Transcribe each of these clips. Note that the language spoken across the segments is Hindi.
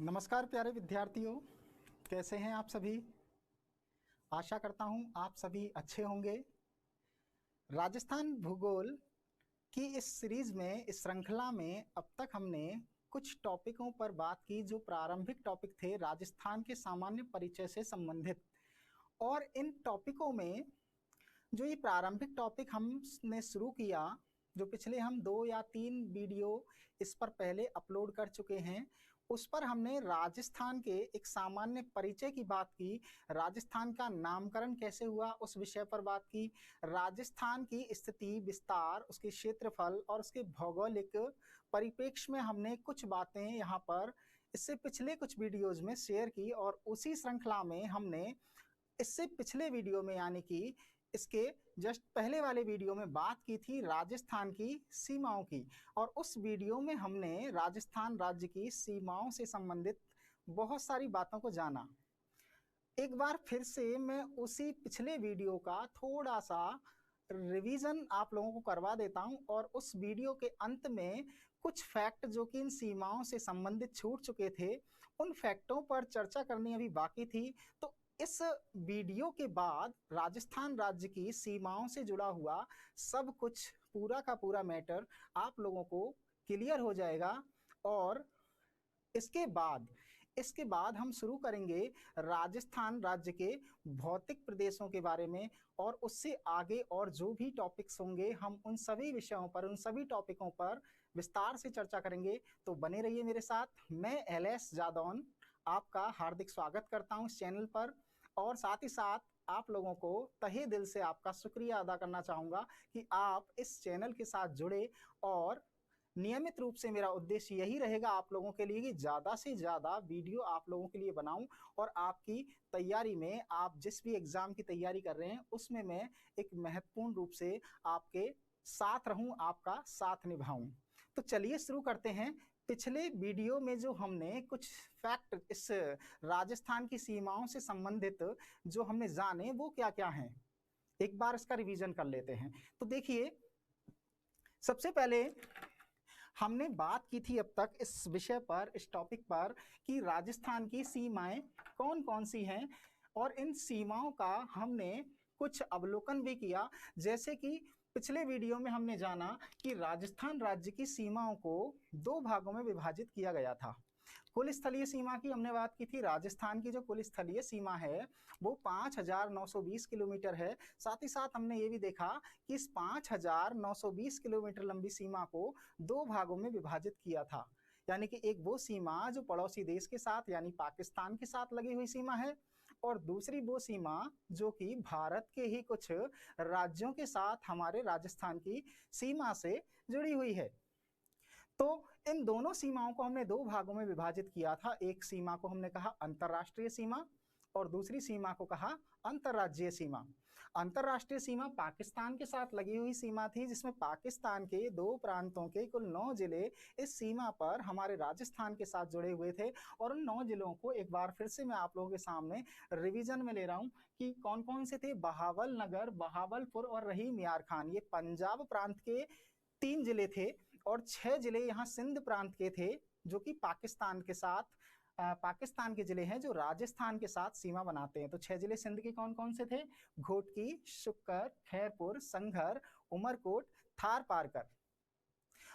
नमस्कार प्यारे विद्यार्थियों, कैसे हैं आप सभी। आशा करता हूं आप सभी अच्छे होंगे। राजस्थान भूगोल की इस सीरीज में, इस श्रृंखला में अब तक हमने कुछ टॉपिकों पर बात की जो प्रारंभिक टॉपिक थे राजस्थान के सामान्य परिचय से संबंधित। और इन टॉपिकों में जो ये प्रारंभिक टॉपिक हमने शुरू किया, जो पिछले हम 2 या 3 वीडियो इस पर पहले अपलोड कर चुके हैं, उस पर हमने राजस्थान के एक सामान्य परिचय की बात की। राजस्थान का नामकरण कैसे हुआ उस विषय पर बात की। राजस्थान की स्थिति, विस्तार, उसके क्षेत्रफल और उसके भौगोलिक परिप्रेक्ष्य में हमने कुछ बातें यहाँ पर इससे पिछले कुछ वीडियोज में शेयर की। और उसी श्रृंखला में हमने इससे पिछले वीडियो में, यानी कि इसके जस्ट पहले वाले वीडियो में बात की थी राजस्थान की सीमाओं की। और उस वीडियो में हमने राजस्थान राज्य की सीमाओं से संबंधित बहुत सारी बातों को जाना। एक बार फिर से मैं उसी पिछले वीडियो का थोड़ा सा रिवीजन आप लोगों को करवा देता हूं। और उस वीडियो के अंत में कुछ फैक्ट जो कि इन सीमाओं से संबंधित छूट चुके थे, उन फैक्टों पर चर्चा करनी अभी बाकी थी। तो इस वीडियो के बाद राजस्थान राज्य की सीमाओं से जुड़ा हुआ सब कुछ, पूरा का पूरा मैटर आप लोगों को क्लियर हो जाएगा। और इसके बाद हम शुरू करेंगे राजस्थान राज्य के भौतिक प्रदेशों के बारे में। और उससे आगे और जो भी टॉपिक्स होंगे, हम उन सभी विषयों पर, उन सभी टॉपिकों पर विस्तार से चर्चा करेंगे। तो बने रहिए मेरे साथ। मैं एलएस जादौन आपका हार्दिक स्वागत करता हूं इस चैनल पर। और साथ ही साथ आप लोगों को तहे दिल से आपका शुक्रिया अदा करना चाहूंगा कि आप इस चैनल के साथ जुड़े। और नियमित रूप से मेरा उद्देश्य यही रहेगा आप लोगों के लिए कि ज़्यादा से ज़्यादा वीडियो आप लोगों के लिए बनाऊं। और आपकी तैयारी में, आप जिस भी एग्ज़ाम की तैयारी कर रहे हैं उसमें मैं एक महत्वपूर्ण रूप से आपके साथ रहूं, आपका साथ निभाऊं। तो चलिए शुरू करते हैं। पिछले वीडियो में जो हमने कुछ फैक्ट इस राजस्थान की सीमाओं से संबंधित जो हमने जाने, वो क्या क्या हैं, एक बार इसका रिवीजन कर लेते हैं। तो देखिए, सबसे पहले हमने बात की थी अब तक इस विषय पर, इस टॉपिक पर, कि राजस्थान की सीमाएं कौन कौन सी हैं। और इन सीमाओं का हमने कुछ अवलोकन भी किया। जैसे कि पिछले वीडियो में हमने जाना कि राजस्थान राज्य की सीमाओं को 2 भागों में विभाजित किया गया था। कुल स्थलीय सीमा की हमने बात की थी। राजस्थान की जो कुल स्थलीय सीमा है वो 5,920 किलोमीटर है। साथ ही साथ हमने ये भी देखा कि इस 5,920 किलोमीटर लंबी सीमा को 2 भागों में विभाजित किया था। यानी कि एक वो सीमा जो पड़ोसी देश के साथ, यानी पाकिस्तान के साथ लगी हुई सीमा है, और दूसरी वो सीमा जो कि भारत के ही कुछ राज्यों के साथ हमारे राजस्थान की सीमा से जुड़ी हुई है। तो इन दोनों सीमाओं को हमने 2 भागों में विभाजित किया था। एक सीमा को हमने कहा अंतरराष्ट्रीय सीमा और दूसरी सीमा को कहा अंतरराज्यीय सीमा। अंतरराष्ट्रीय सीमा पाकिस्तान के साथ लगी हुई सीमा थी, जिसमें पाकिस्तान के 2 प्रांतों के कुल 9 जिले इस सीमा पर हमारे राजस्थान के साथ जुड़े हुए थे। और उन 9 जिलों को एक बार फिर से मैं आप लोगों के सामने रिवीजन में ले रहा हूं कि कौन कौन से थे। बहावल नगर, बहावलपुर और रहीम यार खान, ये पंजाब प्रांत के 3 जिले थे। और 6 जिले यहाँ सिंध प्रांत के थे, जो कि पाकिस्तान के साथ, पाकिस्तान के जिले हैं जो राजस्थान के साथ सीमा बनाते हैं। तो 6 जिले सिंध के कौन कौन से थे? घोटकी, शुक्कर, खैरपुर, संघर, उमरकोट, थार पारकर।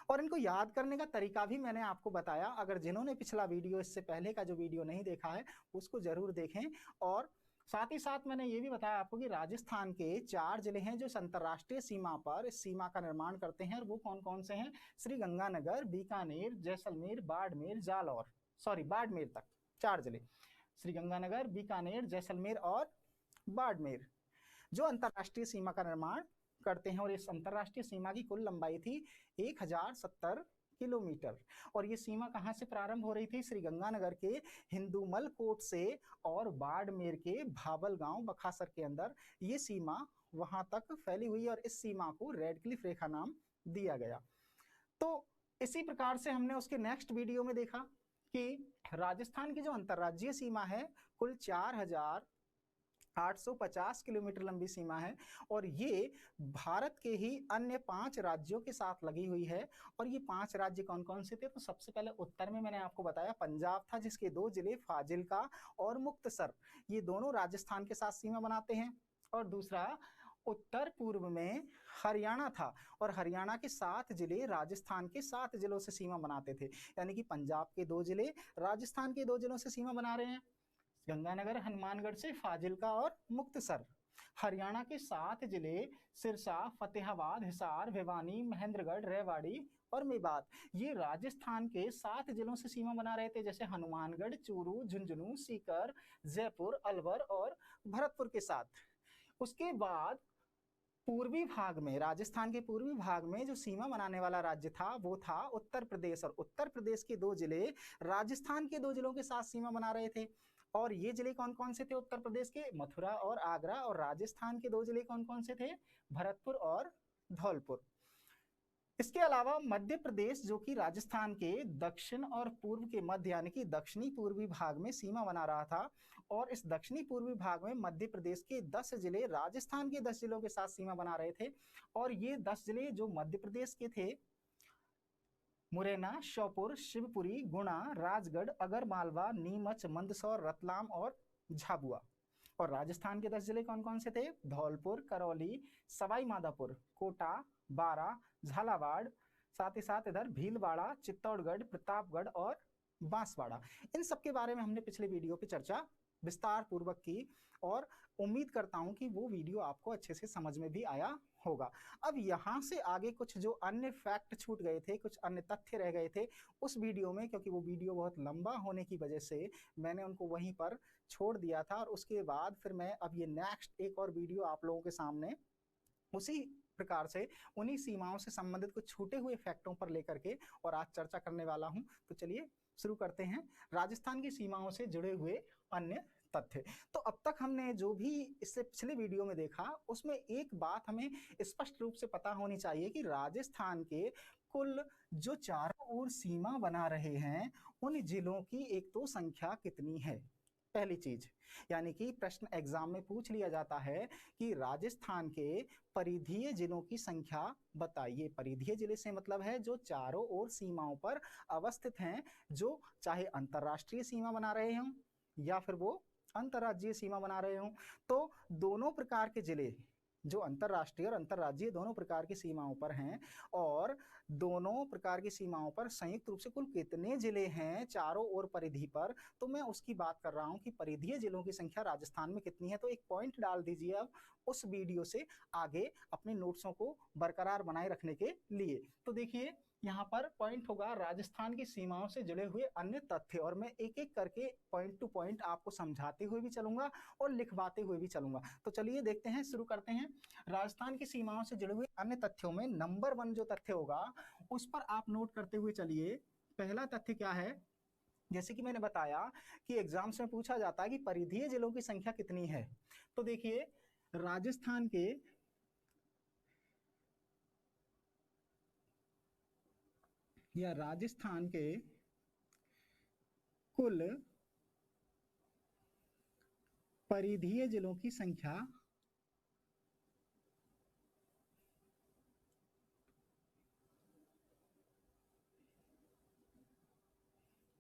और इनको याद करने का तरीका भी मैंने आपको बताया। अगर जिन्होंने पिछला वीडियो, इससे पहले का जो वीडियो नहीं देखा है, उसको जरूर देखें। और साथ ही साथ मैंने ये भी बताया आपको कि राजस्थान के 4 जिले हैं जो अंतरराष्ट्रीय सीमा पर इस सीमा का निर्माण करते हैं। और वो कौन कौन से हैं? श्रीगंगानगर, बीकानेर, जैसलमेर, बाड़मेर, जालौर, बाड़मेर तक 4 जिले, श्रीगंगानगर, बीकानेर, जैसलमेर और बाड़मेर, जो अंतरराष्ट्रीय सीमा का निर्माण करते हैं। और इस अंतरराष्ट्रीय सीमा की कुल लंबाई थी 1070 किलोमीटर। और ये सीमा कहां से प्रारंभ हो रही थी? श्रीगंगानगर के हिंदूमल कोट से और बाड़मेर के भाबल गांव बखासर के अंदर ये सीमा वहां तक फैली हुई। और इस सीमा को रेड क्लिफ रेखा नाम दिया गया। तो इसी प्रकार से हमने उसके नेक्स्ट वीडियो में देखा कि राजस्थान की जो अंतरराज्यीय सीमा है कुल 4,000 850 किलोमीटर लंबी सीमा है और ये भारत के ही अन्य 5 राज्यों के साथ लगी हुई है। और ये 5 राज्य कौन कौन से थे? तो सबसे पहले उत्तर में मैंने आपको बताया पंजाब था, जिसके 2 जिले फाजिल्का और मुक्तसर, ये दोनों राजस्थान के साथ सीमा बनाते हैं। और दूसरा उत्तर पूर्व में हरियाणा था और हरियाणा के 7 जिले राजस्थान के 7 जिलों से सीमा बनाते थे। यानी कि पंजाब के 2 जिले राजस्थान के 2 जिलों से सीमा बना रहे हैं, गंगानगर हनुमानगढ़ से फाजिल्का और मुक्तसर। हरियाणा के 7 जिले सिरसा, फतेहाबाद, हिसार, भिवानी, महेंद्रगढ़, रेवाड़ी और मेवात, ये राजस्थान के 7 जिलों से सीमा बना रहे थे, जैसे हनुमानगढ़, चूरू, झुंझुनू, सीकर, जयपुर, अलवर और भरतपुर के साथ। उसके बाद पूर्वी भाग में, राजस्थान के पूर्वी भाग में जो सीमा बनाने वाला राज्य था वो था उत्तर प्रदेश। और उत्तर प्रदेश के 2 जिले राजस्थान के 2 जिलों के साथ सीमा बना रहे थे। और ये जिले कौन कौन से थे उत्तर प्रदेश के? मथुरा और आगरा। और राजस्थान के 2 जिले कौन कौन से थे? भरतपुर और धौलपुर। इसके अलावा मध्य प्रदेश, जो कि राजस्थान के दक्षिण और पूर्व के मध्य यानी कि दक्षिणी पूर्वी भाग में सीमा बना रहा था। और इस दक्षिणी पूर्वी भाग में मध्य प्रदेश के 10 जिले राजस्थान के 10 जिलों के साथ सीमा बना रहे थे। और ये 10 जिले जो मध्य प्रदेश के थे, मुरैना, श्योपुर, शिवपुरी, गुना, राजगढ़, अगरमालवा, नीमच, मंदसौर, रतलाम और झाबुआ। और राजस्थान के 10 जिले कौन कौन से थे? धौलपुर, करौली, सवाई माधोपुर, कोटा, बारा, झालावाड़, साथ ही साथ इधर भीलवाड़ा, चित्तौड़गढ़, प्रतापगढ़ और बांसवाड़ा। इन सब के बारे में हमने पिछले वीडियो पे चर्चा विस्तार पूर्वक की और उम्मीद करता हूं कि वो वीडियो आपको अच्छे से समझ में भी आया होगा। अब यहाँ से आगे कुछ जो अन्य फैक्ट छूट गए थे, कुछ अन्य तथ्य रह गए थे उस वीडियो में, क्योंकि वो वीडियो बहुत लंबा होने की वजह से मैंने उनको वहीं पर छोड़ दिया था। और उसके बाद फिर मैं अब ये नेक्स्ट एक और वीडियो आप लोगों के सामने उसी प्रकार से उन्हीं सीमाओं से संबंधित कुछ छूटे हुए फैक्टों पर लेकर के और आज चर्चा करने वाला हूं। तो चलिए शुरू करते हैं राजस्थान की सीमाओं से जुड़े हुए अन्य तथ्य। तो अब तक हमने जो भी इससे पिछले वीडियो में देखा उसमें एक बात हमें स्पष्ट रूप से पता होनी चाहिए कि राजस्थान के कुल जो चारों ओर सीमा बना रहे हैं उन जिलों की एक तो संख्या कितनी है, पहली चीज। यानी कि प्रश्न एग्जाम में पूछ लिया जाता है कि राजस्थान के परिधीय जिलों की संख्या बताइए। परिधीय जिले से मतलब है जो चारों ओर सीमाओं पर अवस्थित हैं, जो चाहे अंतरराष्ट्रीय सीमा बना रहे हों या फिर वो अंतरराज्यीय सीमा बना रहे हों। तो दोनों प्रकार के जिले जो अंतरराष्ट्रीय और अंतरराज्यीय दोनों प्रकार की सीमाओं पर हैं, और दोनों प्रकार की सीमाओं पर संयुक्त रूप से कुल कितने जिले हैं चारों ओर परिधि पर, तो मैं उसकी बात कर रहा हूं कि परिधीय जिलों की संख्या राजस्थान में कितनी है। तो एक पॉइंट डाल दीजिए अब उस वीडियो से आगे अपने नोट्सों को बरकरार बनाए रखने के लिए। तो देखिए यहाँ पर पॉइंट होगा राजस्थान की सीमाओं से जुड़े हुए अन्य तथ्य, और मैं एक एक करके पॉइंट टू पॉइंट आपको समझाते हुए भी चलूंगा और लिखवाते हुए भी चलूंगा। तो चलिए देखते हैं, शुरू करते हैं। राजस्थान की सीमाओं से जुड़े हुए अन्य तथ्यों में नंबर 1 जो तथ्य होगा उस पर आप नोट करते हुए चलिए। पहला तथ्य क्या है? जैसे कि मैंने बताया कि एग्जाम्स में पूछा जाता है कि परिधीय जिलों की संख्या कितनी है। तो देखिए राजस्थान के कुल परिधीय जिलों की संख्या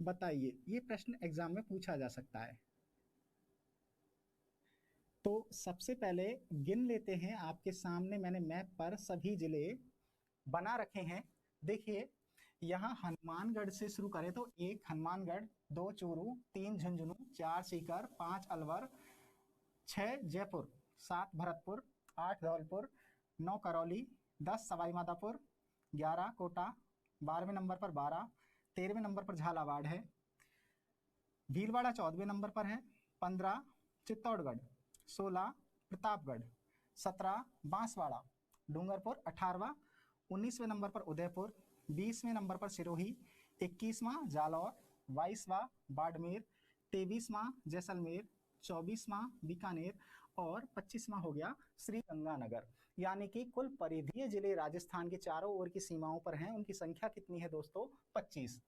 बताइए। ये प्रश्न एग्जाम में पूछा जा सकता है। तो सबसे पहले गिन लेते हैं, आपके सामने मैंने मैप पर सभी जिले बना रखे हैं। देखिए यहाँ हनुमानगढ़ से शुरू करें तो 1 हनुमानगढ़, 2 चूरू, 3 झुंझुनू, 4 सीकर, 5 अलवर, 6 जयपुर, 7 भरतपुर, 8 धौलपुर, 9 करौली, 10 सवाई माधोपुर, 11 कोटा, 12वें नंबर पर 12, 13वें नंबर पर झालावाड़ है, भीलवाड़ा 14वें नंबर पर है, 15 चित्तौड़गढ़, 16 प्रतापगढ़, 17 बांसवाड़ा, डूंगरपुर 18वां, 19वें नंबर पर उदयपुर, 20वें नंबर पर सिरोही, 21वां जालौर, 22वां बाड़मेर, 23वां जैसलमेर, 24वां बीकानेर और 25वां हो गया श्री गंगानगर। यानी कि कुल परिधीय जिले राजस्थान के चारों ओर की सीमाओं पर हैं, उनकी संख्या कितनी है दोस्तों? 25।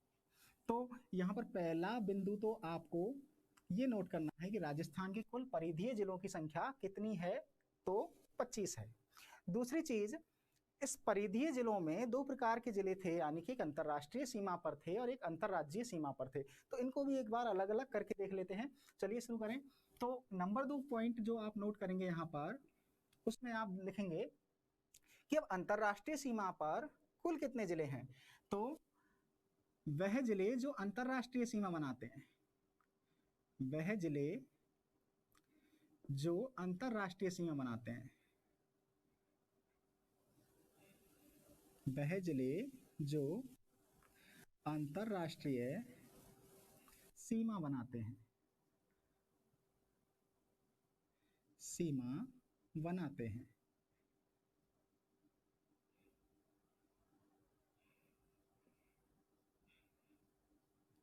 तो यहाँ पर पहला बिंदु तो आपको ये नोट करना है कि राजस्थान के कुल परिधीय जिलों की संख्या कितनी है, तो 25 है। दूसरी चीज, इस परिधीय जिलों में दो प्रकार के जिले थे, यानी कि एक अंतरराष्ट्रीय सीमा पर थे और एक अंतरराज्यीय सीमा पर थे। तो इनको भी एक बार अलग अलग करके देख लेते हैं। चलिए शुरू करें। तो नंबर 2 पॉइंट जो आप नोट करेंगे यहाँ पर, उसमें आप लिखेंगे कि अब अंतरराष्ट्रीय सीमा पर कुल कितने जिले हैं। तो वह जिले जो अंतरराष्ट्रीय सीमा बनाते हैं, वह जिले जो अंतरराष्ट्रीय सीमा बनाते हैं, वह जिले जो अंतरराष्ट्रीय सीमा बनाते हैं, सीमा बनाते हैं।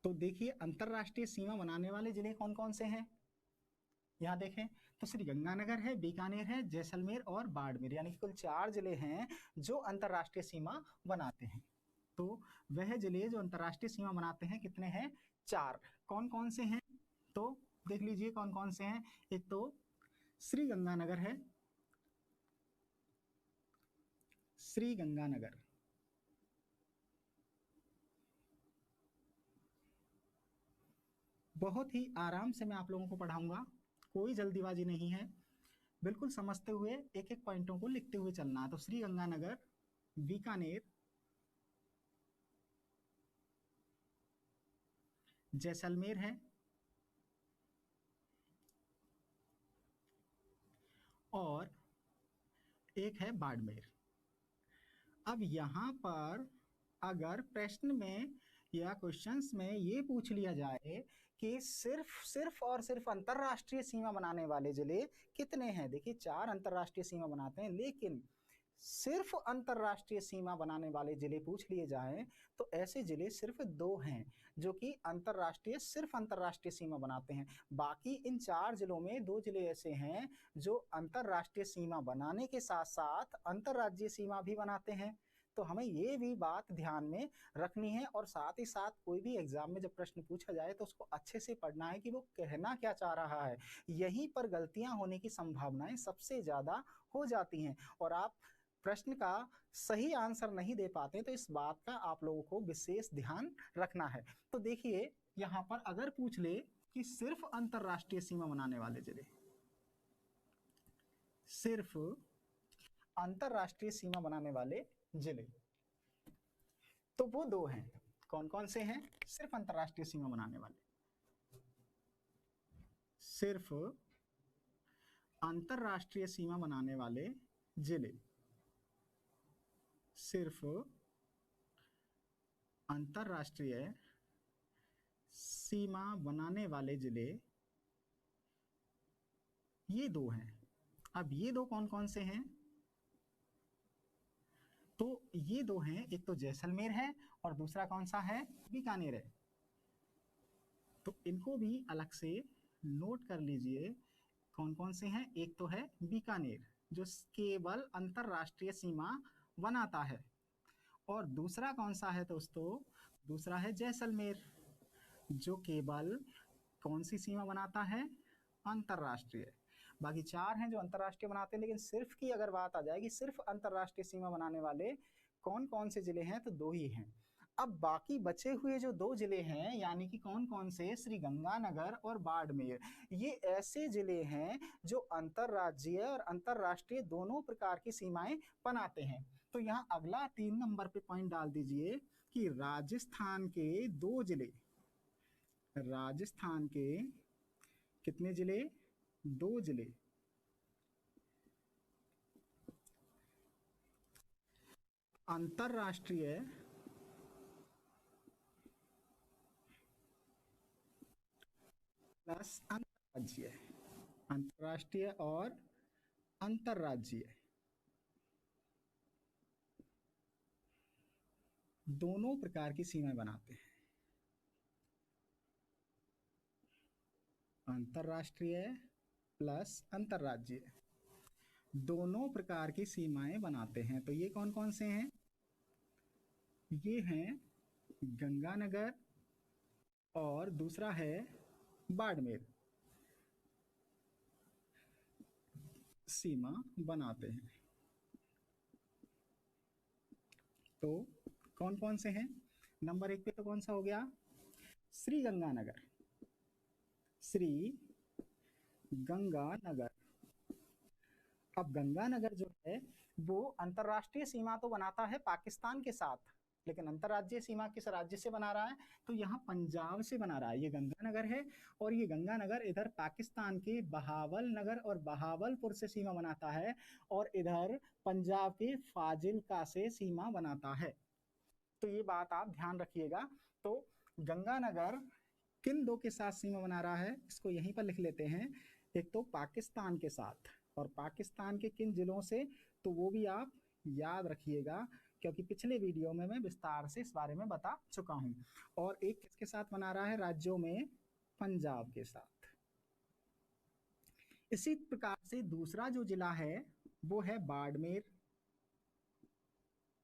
तो देखिए अंतरराष्ट्रीय सीमा बनाने वाले जिले कौन कौन से हैं, यहाँ देखें तो श्रीगंगानगर है, बीकानेर है, जैसलमेर और बाड़मेर, यानी कि कुल 4 जिले हैं जो अंतरराष्ट्रीय सीमा बनाते हैं। तो वह जिले जो अंतरराष्ट्रीय सीमा बनाते हैं कितने हैं, 4। कौन कौन से हैं, तो देख लीजिए कौन कौन से हैं। एक तो श्रीगंगानगर है, श्रीगंगानगर, बहुत ही आराम से मैं आप लोगों को पढ़ाऊंगा, कोई जल्दीबाजी नहीं है, बिल्कुल समझते हुए एक एक पॉइंटों को लिखते हुए चलना है। तो श्रीगंगानगर, बीकानेर, जैसलमेर है और एक है बाड़मेर। अब यहाँ पर अगर प्रश्न में या क्वेश्चंस में ये पूछ लिया जाए कि सिर्फ और सिर्फ अंतरराष्ट्रीय सीमा बनाने वाले जिले कितने हैं, देखिए 4 अंतरराष्ट्रीय सीमा बनाते हैं, लेकिन सिर्फ अंतरराष्ट्रीय सीमा बनाने वाले जिले पूछ लिए जाएं तो ऐसे जिले सिर्फ 2 हैं जो कि सिर्फ अंतरराष्ट्रीय सीमा बनाते हैं। बाकी इन 4 जिलों में 2 जिले ऐसे हैं जो अंतरराष्ट्रीय सीमा बनाने के साथ साथ अंतरराज्यीय सीमा भी बनाते हैं। तो हमें ये भी बात ध्यान में रखनी है और साथ ही साथ कोई भी एग्जाम में जब प्रश्न पूछा जाए तो उसको अच्छे से पढ़ना है कि वो कहना क्या चाह रहा है। यहीं पर गलतियां होने की संभावनाएं सबसे ज्यादा हो जाती हैं और आप प्रश्न का सही आंसर नहीं दे पाते, तो इस बात का आप लोगों को विशेष ध्यान रखना है। तो देखिए यहाँ पर अगर पूछ ले कि सिर्फ अंतरराष्ट्रीय सीमा बनाने वाले जिले, सिर्फ अंतरराष्ट्रीय सीमा बनाने वाले जिले, तो वो 2 हैं। कौन कौन से हैं, सिर्फ अंतरराष्ट्रीय सीमा बनाने वाले, सिर्फ अंतरराष्ट्रीय सीमा बनाने वाले जिले, सिर्फ अंतरराष्ट्रीय सीमा बनाने वाले जिले, ये 2 हैं। अब ये 2 कौन कौन से हैं, तो ये 2 हैं, एक तो जैसलमेर है और दूसरा कौन सा है, बीकानेर है। तो इनको भी अलग से नोट कर लीजिए कौन कौन से हैं। एक तो है बीकानेर जो केवल अंतरराष्ट्रीय सीमा बनाता है, और दूसरा कौन सा है दोस्तों, दूसरा है जैसलमेर जो केवल कौन सी सीमा बनाता है, अंतरराष्ट्रीय। बाकी 4 हैं जो अंतरराष्ट्रीय बनाते हैं, लेकिन सिर्फ की अगर बात आ जाएगी सिर्फ अंतरराष्ट्रीय सीमा बनाने वाले कौन कौन से जिले हैं, तो 2 ही हैं। अब बाकी बचे हुए जो 2 जिले हैं, यानी कि कौन कौन से, श्रीगंगानगर और बाड़मेर, ये ऐसे जिले हैं जो अंतरराज्यीय और अंतरराष्ट्रीय दोनों प्रकार की सीमाएं बनाते हैं। तो यहाँ अगला 3 नंबर पे पॉइंट डाल दीजिए कि राजस्थान के 2 जिले, राजस्थान के कितने जिले, 2 जिले अंतरराष्ट्रीय प्लस अंतरराज्यीय, अंतरराष्ट्रीय और अंतरराज्यीय दोनों प्रकार की सीमाएं बनाते हैं। अंतरराष्ट्रीय प्लस अंतरराज्यीय दोनों प्रकार की सीमाएं बनाते हैं। तो ये कौन कौन से हैं, ये हैं गंगानगर और दूसरा है बाड़मेर। सीमा बनाते हैं। तो कौन कौन से हैं? नंबर 1 पे तो कौन सा हो गया? श्री गंगानगर, श्री गंगानगर। अब गंगानगर जो है वो अंतरराष्ट्रीय सीमा तो बनाता है पाकिस्तान के साथ, लेकिन अंतरराज्यीय सीमा किस राज्य से बना रहा है? तो यहाँ पंजाब से बना रहा है। ये गंगानगर है और ये गंगानगर इधर पाकिस्तान के बहावल नगर और बहावलपुर से सीमा बनाता है और इधर पंजाब के फाजिलका से सीमा बनाता है। तो ये बात आप ध्यान रखिएगा। तो गंगानगर किन दो के साथ सीमा बना रहा है, इसको यहीं पर लिख लेते हैं। एक तो पाकिस्तान के साथ, और पाकिस्तान के किन जिलों से, तो वो भी आप याद रखिएगा क्योंकि पिछले वीडियो में मैं विस्तार से इस बारे में बता चुका हूं। और एक किसके साथ बना रहा है? राज्यों में पंजाब के साथ। इसी प्रकार से दूसरा जो जिला है वो है बाड़मेर,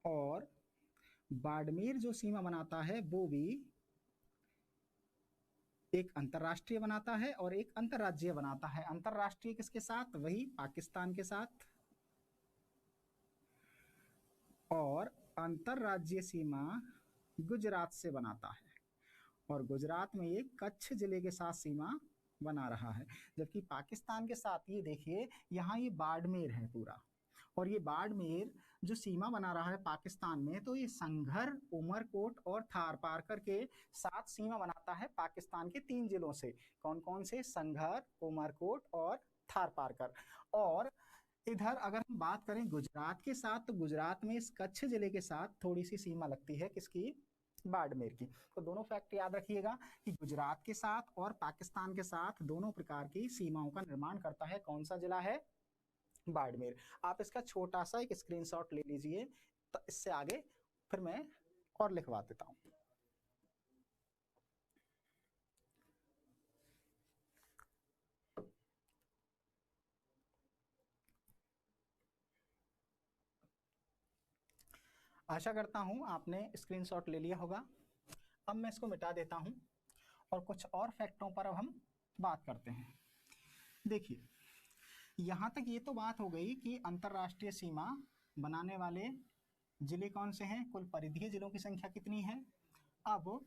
और बाड़मेर जो सीमा बनाता है वो भी एक अंतरराष्ट्रीय बनाता है और एक अंतरराज्यीय बनाता है। अंतरराष्ट्रीय किसके साथ? वही पाकिस्तान के साथ। और अंतरराज्यीय सीमा गुजरात से बनाता है, और गुजरात में ये कच्छ जिले के साथ सीमा बना रहा है। जबकि पाकिस्तान के साथ ये देखिए यहाँ ये बाड़मेर है पूरा, और ये बाड़मेर जो सीमा बना रहा है पाकिस्तान में, तो ये संघर, उमरकोट और थार पारकर के साथ सीमा बनाता है पाकिस्तान के 3 जिलों से। कौन कौन से? संघर, उमरकोट और थार पारकर। और इधर अगर हम बात करें गुजरात के साथ, तो गुजरात में इस कच्छ जिले के साथ थोड़ी सी सीमा लगती है, किसकी? बाड़मेर की। तो दोनों फैक्ट याद रखिएगा कि गुजरात के साथ और पाकिस्तान के साथ दोनों प्रकार की सीमाओं का निर्माण करता है कौन सा जिला है? बाड़मेर। आप इसका छोटा सा एक स्क्रीनशॉट ले लीजिए, तो इससे आगे फिर मैं और लिखवा देता हूं। आशा करता हूं आपने स्क्रीनशॉट ले लिया होगा। अब मैं इसको मिटा देता हूं और कुछ और फैक्टों पर अब हम बात करते हैं। देखिए, यहां तक ये तो बात हो गई कि अंतरराष्ट्रीय सीमा बनाने वाले जिले कौन से हैं, कुल परिधीय जिलों की संख्या कितनी है। अब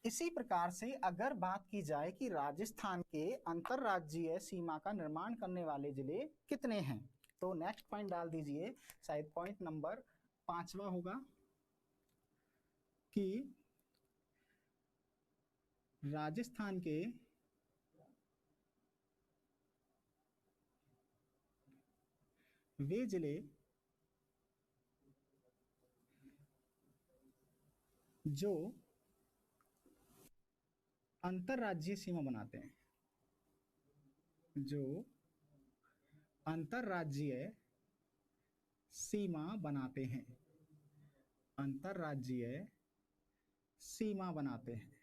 इसी प्रकार से अगर बात की जाए कि राजस्थान के अंतरराज्यीय सीमा का निर्माण करने वाले जिले कितने हैं, तो नेक्स्ट पॉइंट डाल दीजिए, शायद पॉइंट नंबर 5वां होगा कि राजस्थान के वे जिले जो अंतरराज्यीय सीमा बनाते हैं, जो अंतरराज्यीय सीमा बनाते हैं, अंतरराज्यीय सीमा बनाते हैं।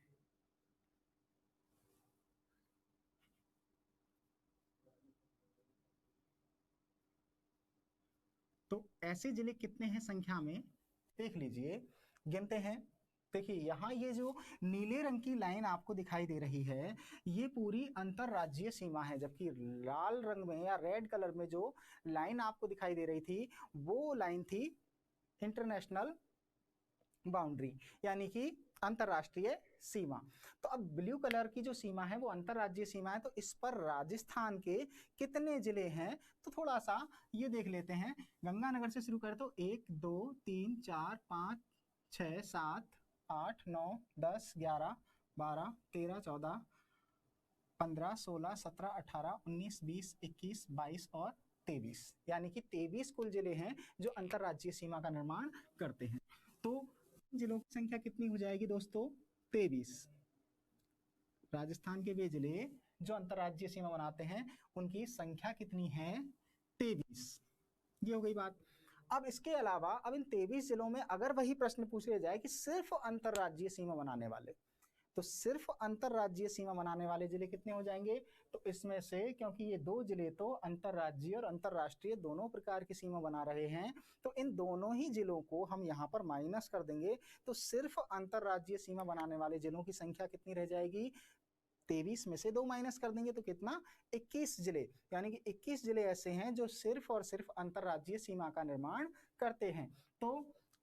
तो ऐसे जिले कितने हैं संख्या में, देख लीजिए, गिनते हैं। देखिए यहाँ ये जो नीले रंग की लाइन आपको दिखाई दे रही है ये पूरी अंतरराज्यीय सीमा है, जबकि लाल रंग में या रेड कलर में जो लाइन आपको दिखाई दे रही थी वो लाइन थी इंटरनेशनल बाउंड्री, यानी कि अंतरराष्ट्रीय सीमा। तो अब ब्लू कलर की जो सीमा है वो अंतरराज्यीय सीमा है, तो इस पर राजस्थान के कितने जिले हैं, तो थोड़ा सा ये देख लेते हैं। गंगानगर से शुरू करें तो 1 2 3 4 5 6 7 8 9 10 11 12 13 14 15 16 17 18 19 20 21 22 और 23, यानी कि 23 कुल जिले हैं जो अंतरराज्यीय सीमा का निर्माण करते हैं। तो जिलों की संख्या कितनी हो जाएगी दोस्तों? 23। राजस्थान के वे जिले जो अंतरराज्यीय सीमा बनाते हैं उनकी संख्या कितनी है? 23। ये हो गई बात। अब इसके अलावा अब इन 23 जिलों में अगर वही प्रश्न पूछ लिया जाए कि सिर्फ अंतरराज्यीय सीमा बनाने वाले, तो सिर्फ अंतरराज्यीय सीमा बनाने वाले जिले कितने हो जाएंगे? तो इसमें से, क्योंकि ये 2 जिले तो अंतरराज्यीय और अंतरराष्ट्रीय दोनों प्रकार की सीमा बना रहे हैं, तो इन दोनों ही जिलों को हम यहाँ पर माइनस कर देंगे, तो सिर्फ अंतरराज्यीय सीमा बनाने वाले जिलों की संख्या कितनी रह जाएगी? 23 में से 2 माइनस कर देंगे तो कितना, 21 जिले, यानी कि 21 जिले ऐसे हैं जो सिर्फ और सिर्फ अंतरराज्यीय सीमा का निर्माण करते हैं। तो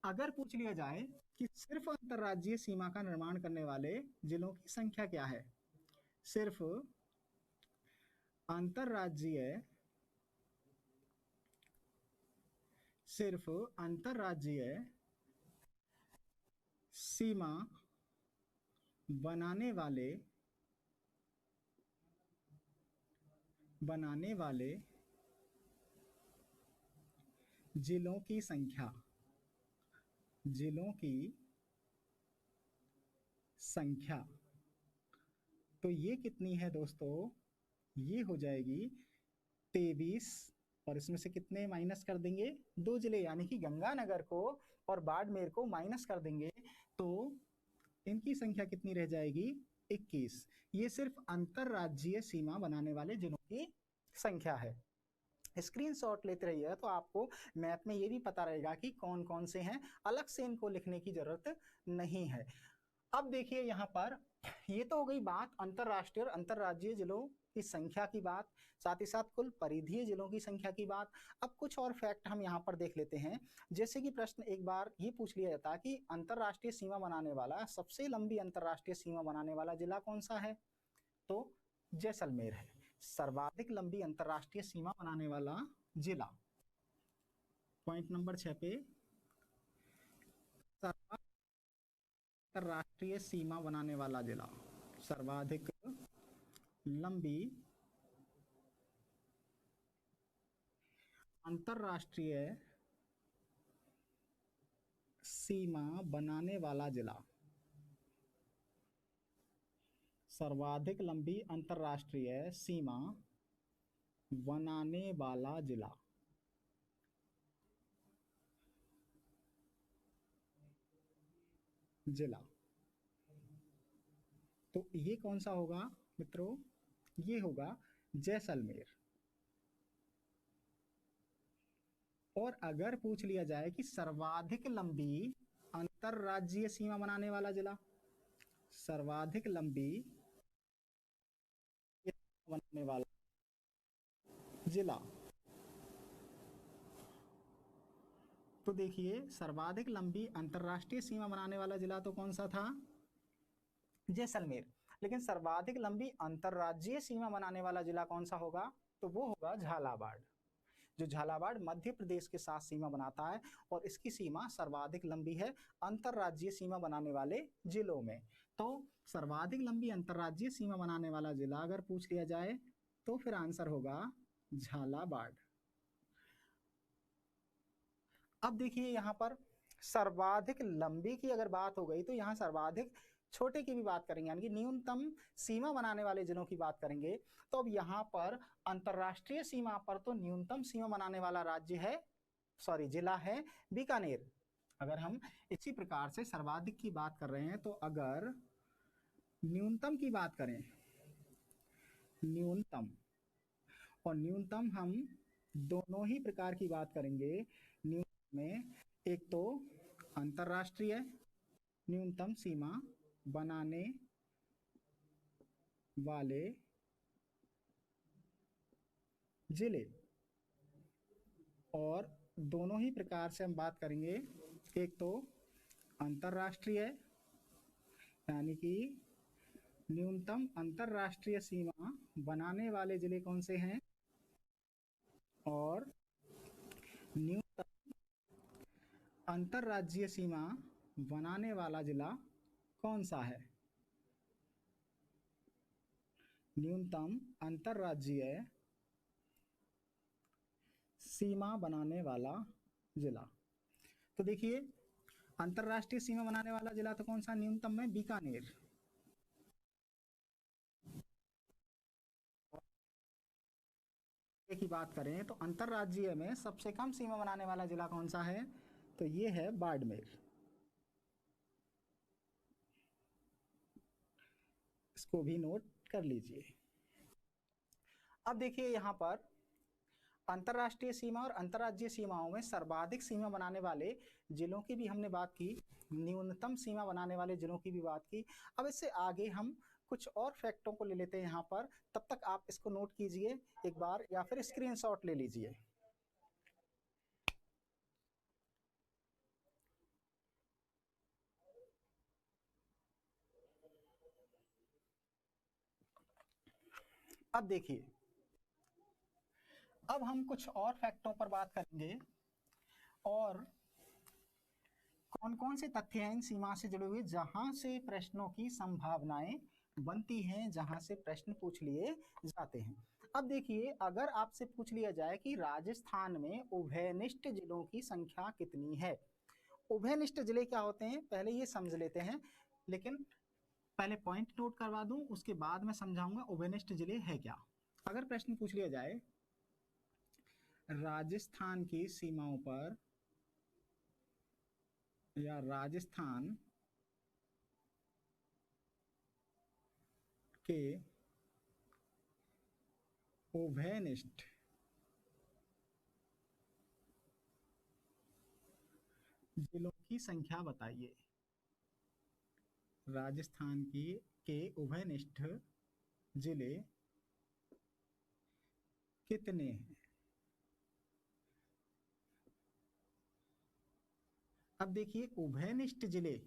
अगर पूछ लिया जाए कि सिर्फ अंतरराज्यीय सीमा का निर्माण करने वाले जिलों की संख्या क्या है, सिर्फ अंतरराज्यीय सीमा बनाने वाले जिलों की संख्या, तो ये कितनी है दोस्तों, ये हो जाएगी 23, और इसमें से कितने माइनस कर देंगे, 2 जिले, यानी कि गंगानगर को और बाड़मेर को माइनस कर देंगे तो इनकी संख्या कितनी रह जाएगी, 21। ये सिर्फ अंतरराज्यीय सीमा बनाने वाले जिलों की संख्या है। स्क्रीनशॉट लेते रहिए तो आपको मैप में ये भी पता रहेगा कि कौन कौन से हैं, अलग से इनको लिखने की जरूरत नहीं है। अब देखिए यहाँ पर, ये तो हो गई बात अंतरराष्ट्रीय और अंतरराज्यीय जिलों की संख्या की बात, साथ ही साथ कुल परिधीय जिलों की संख्या की बात। अब कुछ और फैक्ट हम यहाँ पर देख लेते हैं। जैसे कि प्रश्न एक बार ये पूछ लिया जाता है कि अंतरराष्ट्रीय सीमा बनाने वाला, सबसे लंबी अंतरराष्ट्रीय सीमा बनाने वाला जिला कौन सा है, तो जैसलमेर है सर्वाधिक लंबी अंतरराष्ट्रीय सीमा बनाने वाला जिला। पॉइंट नंबर 6 पे, अंतरराष्ट्रीय सीमा बनाने वाला जिला, सर्वाधिक लंबी अंतरराष्ट्रीय सीमा बनाने वाला जिला, सर्वाधिक लंबी अंतरराष्ट्रीय सीमा बनाने वाला जिला, तो ये कौन सा होगा मित्रों, ये होगा जैसलमेर। और अगर पूछ लिया जाए कि सर्वाधिक लंबी अंतरराज्यीय सीमा बनाने वाला जिला, सर्वाधिक लंबी बनाने वाला जिला, तो देखिए सर्वाधिक लंबी अंतरराष्ट्रीय सीमा बनाने वाला जिला तो कौन सा था, जैसलमेर। लेकिन सर्वाधिक लंबी अंतरराज्यीय सीमा बनाने वाला जिला कौन सा होगा, तो वो होगा झालावाड़। जो झालावाड़ मध्य प्रदेश के साथ सीमा बनाता है और इसकी सीमा सर्वाधिक लंबी है अंतरराज्यीय सीमा बनाने वाले जिलों में। तो सर्वाधिक लंबी अंतरराज्यीय सीमा बनाने वाला जिला अगर पूछ लिया जाए तो फिर आंसर होगा झालावाड़। अब देखिए यहाँ पर सर्वाधिक लंबी की अगर बात हो गई तो यहाँ सर्वाधिक छोटे की भी बात करेंगे, यानी कि न्यूनतम सीमा बनाने वाले जिलों की बात करेंगे। तो अब यहाँ पर अंतरराष्ट्रीय सीमा पर तो न्यूनतम सीमा बनाने वाला राज्य है, जिला है बीकानेर। अगर हम इसी प्रकार से सर्वाधिक की बात कर रहे हैं तो अगर न्यूनतम की बात करें, न्यूनतम और न्यूनतम हम दोनों ही प्रकार की बात करेंगे। न्यूनतम में एक तो अंतरराष्ट्रीय न्यूनतम सीमा बनाने वाले जिले, और दोनों ही प्रकार से हम बात करेंगे, एक तो अंतरराष्ट्रीय यानी कि न्यूनतम अंतरराष्ट्रीय सीमा बनाने वाले जिले कौन से हैं, और न्यूनतम अंतरराज्यीय सीमा बनाने वाला जिला कौन सा है। न्यूनतम अंतरराज्यीय सीमा बनाने वाला जिला, तो देखिए अंतरराष्ट्रीय सीमा बनाने वाला जिला तो कौन सा, न्यूनतम में बीकानेर। की बात करें तो अंतरराज्यीय में सबसे कम सीमा बनाने वाला जिला कौन सा है, तो ये है बाड़मेर। इसको भी नोट कर लीजिए। अब देखिए यहाँ पर अंतरराष्ट्रीय सीमा और अंतरराज्यीय सीमाओं में सर्वाधिक सीमा बनाने वाले जिलों की भी हमने बात की, न्यूनतम सीमा बनाने वाले जिलों की भी बात की। अब इससे आगे हम कुछ और फैक्टों को ले लेते हैं यहाँ पर, तब तक आप इसको नोट कीजिए एक बार या फिर स्क्रीनशॉट ले लीजिए। अब देखिए, अब हम कुछ और फैक्टों पर बात करेंगे और कौन कौन से तथ्य हैं इन सीमा से जुड़े हुए जहां से प्रश्नों की संभावनाएं बनती हैं, जहां से प्रश्न पूछ लिए जाते हैं। अब देखिए, अगर आपसे पूछ लिया जाए कि राजस्थान में उभयनिष्ठ जिलों की संख्या कितनी है। उभयनिष्ठ जिले क्या होते हैं पहले ये समझ लेते हैं, लेकिन पहले पॉइंट नोट करवा दूं, उसके बाद मैं समझाऊंगा उभयनिष्ठ जिले है क्या। अगर प्रश्न पूछ लिया जाए राजस्थान की सीमाओं पर या राजस्थान के उभयनिष्ठ जिलों की संख्या बताइए। राजस्थान के उभयनिष्ठ जिले कितने हैं। अब देखिए, उभयनिष्ठ जिले,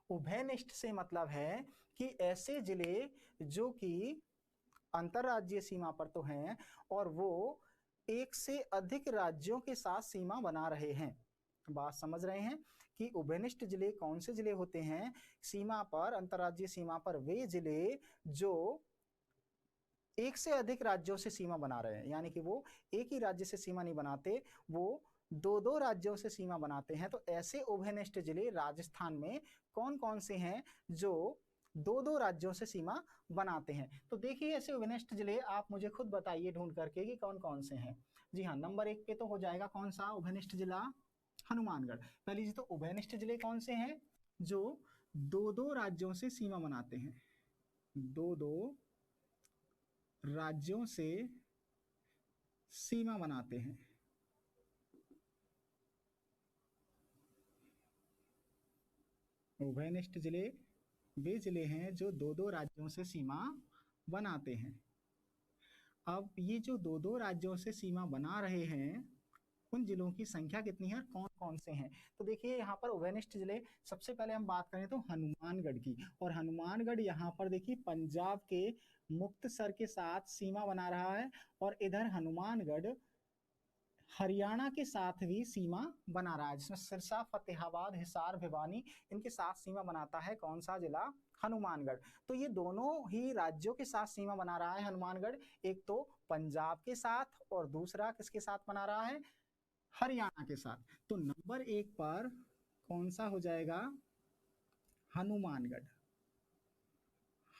उभयनिष्ठ से मतलब है कि ऐसे जिले जो कि अंतरराज्यीय सीमा पर तो हैं और वो एक से अधिक राज्यों के साथ सीमा बना रहे हैं। बात समझ रहे हैं कि उभयनिष्ठ जिले कौन से जिले होते हैं सीमा पर, अंतरराज्यीय सीमा पर वे जिले जो एक से अधिक राज्यों से सीमा बना रहे हैं, यानी कि वो एक ही राज्य से सीमा नहीं बनाते, वो दो दो राज्यों से सीमा बनाते हैं। तो ऐसे उभयनिष्ठ जिले राजस्थान में कौन कौन से हैं जो दो दो राज्यों से सीमा बनाते हैं। तो देखिए, ऐसे उभयनिष्ठ जिले आप मुझे खुद बताइए ढूंढ करके कि कौन कौन से हैं। जी हाँ, नंबर 1 पे तो हो जाएगा कौन सा उभयनिष्ठ जिला, हनुमानगढ़। पहली चीज तो उभयनिष्ठ जिले कौन से हैं जो दो दो राज्यों से सीमा बनाते हैं, दो दो राज्यों से सीमा बनाते हैं। उभयनिष्ठ जिले वे जिले हैं जो दो दो राज्यों से सीमा बनाते हैं। अब ये जो दो दो राज्यों से सीमा बना रहे हैं उन जिलों की संख्या कितनी है, कौन कौन से हैं। तो देखिए, यहाँ पर उभयनिष्ठ जिले सबसे पहले हम बात करें तो हनुमानगढ़ की, और हनुमानगढ़ यहाँ पर देखिए पंजाब के मुक्तसर के साथ सीमा बना रहा है, और इधर हनुमानगढ़ हरियाणा के साथ भी सीमा बना रहा है, जिसमें सिरसा, फतेहाबाद, हिसार, भिवानी इनके साथ सीमा बनाता है कौन सा जिला, हनुमानगढ़। तो ये दोनों ही राज्यों के साथ सीमा बना रहा है हनुमानगढ़, एक तो पंजाब के साथ और दूसरा किसके साथ बना रहा है, हरियाणा के साथ। तो नंबर 1 पर कौन सा हो जाएगा, हनुमानगढ़,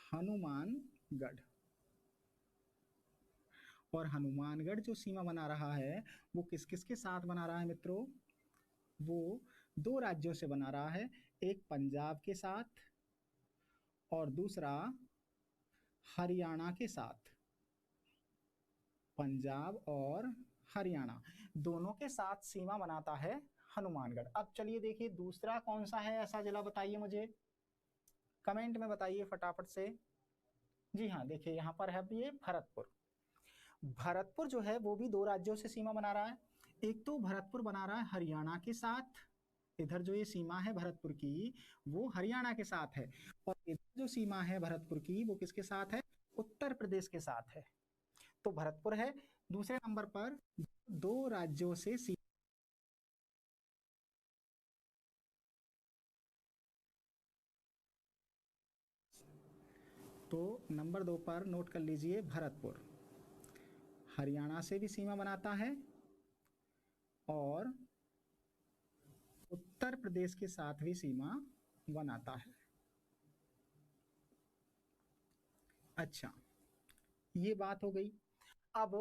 हनुमानगढ़। और हनुमानगढ़ जो सीमा बना रहा है वो किस किस के साथ बना रहा है मित्रों, वो दो राज्यों से बना रहा है, एक पंजाब के साथ और दूसरा हरियाणा के साथ। पंजाब और हरियाणा दोनों के साथ सीमा बनाता है हनुमानगढ़। अब चलिए देखिए, दूसरा कौन सा है ऐसा जिला, बताइए मुझे, कमेंट में बताइए फटाफट से। जी हाँ, देखिए यहाँ पर है ये भरतपुर। भरतपुर जो है वो भी दो राज्यों से सीमा बना रहा है, एक तो भरतपुर बना रहा है हरियाणा के साथ, इधर जो ये सीमा है भरतपुर की वो हरियाणा के साथ है, और इधर जो सीमा है भरतपुर की वो किसके साथ है, उत्तर प्रदेश के साथ है। तो भरतपुर है दूसरे नंबर पर, दो राज्यों से सीमा। तो नंबर 2 पर नोट कर लीजिए भरतपुर, हरियाणा से भी सीमा बनाता है और उत्तर प्रदेश के साथ भी सीमा बनाता है। अच्छा, ये बात हो गई। अब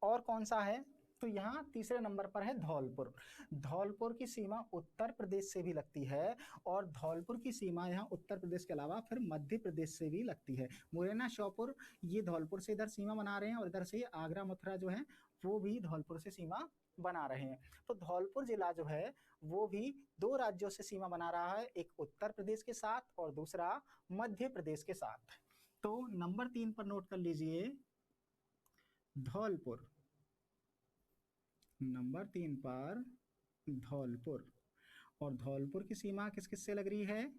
और कौन सा है, तो यहाँ तीसरे नंबर पर है धौलपुर। धौलपुर की सीमा उत्तर प्रदेश से भी लगती है, और धौलपुर की सीमा यहाँ उत्तर प्रदेश के अलावा फिर मध्य प्रदेश से भी लगती है। मुरैना, श्योपुर ये धौलपुर से इधर सीमा बना रहे हैं, और इधर से आगरा, मथुरा जो है वो भी धौलपुर से सीमा बना रहे हैं। तो धौलपुर जिला जो है वो भी दो राज्यों से सीमा बना रहा है, एक उत्तर प्रदेश के साथ और दूसरा मध्य प्रदेश के साथ। तो नंबर 3 पर नोट कर लीजिए धौलपुर। नंबर 3 पर धौलपुर। और धौलपुर की सीमा किस किस से लग रही है?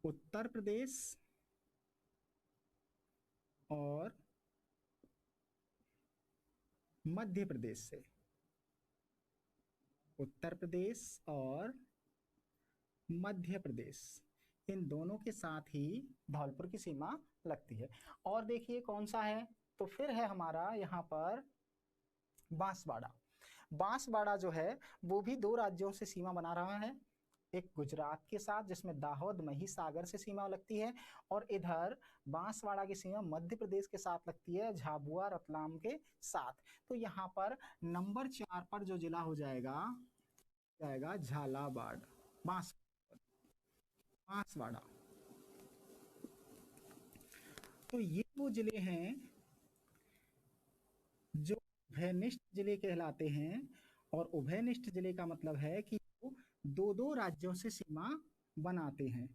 उत्तर प्रदेश और मध्य प्रदेश से। उत्तर प्रदेश और मध्य प्रदेश, इन दोनों के साथ ही धौलपुर की सीमा लगती है। और देखिए कौन सा है, तो फिर है हमारा यहाँ पर बांसवाड़ा। बांसवाड़ा जो है वो भी 2 राज्यों से सीमा बना रहा है, एक गुजरात के साथ जिसमें दाहोद महिसागर से सीमा लगती है, और इधर बांसवाड़ा की सीमा मध्य प्रदेश के साथ लगती है, झाबुआ रतलाम के साथ। तो यहाँ पर नंबर 4 पर जो जिला हो जाएगा झालावाड़, बांसवाड़ा। तो ये वो जिले हैं जो उभयनिष्ठ जिले कहलाते हैं। और उभयनिष्ठ जिले का मतलब है कि वो 2-2 राज्यों से सीमा बनाते हैं।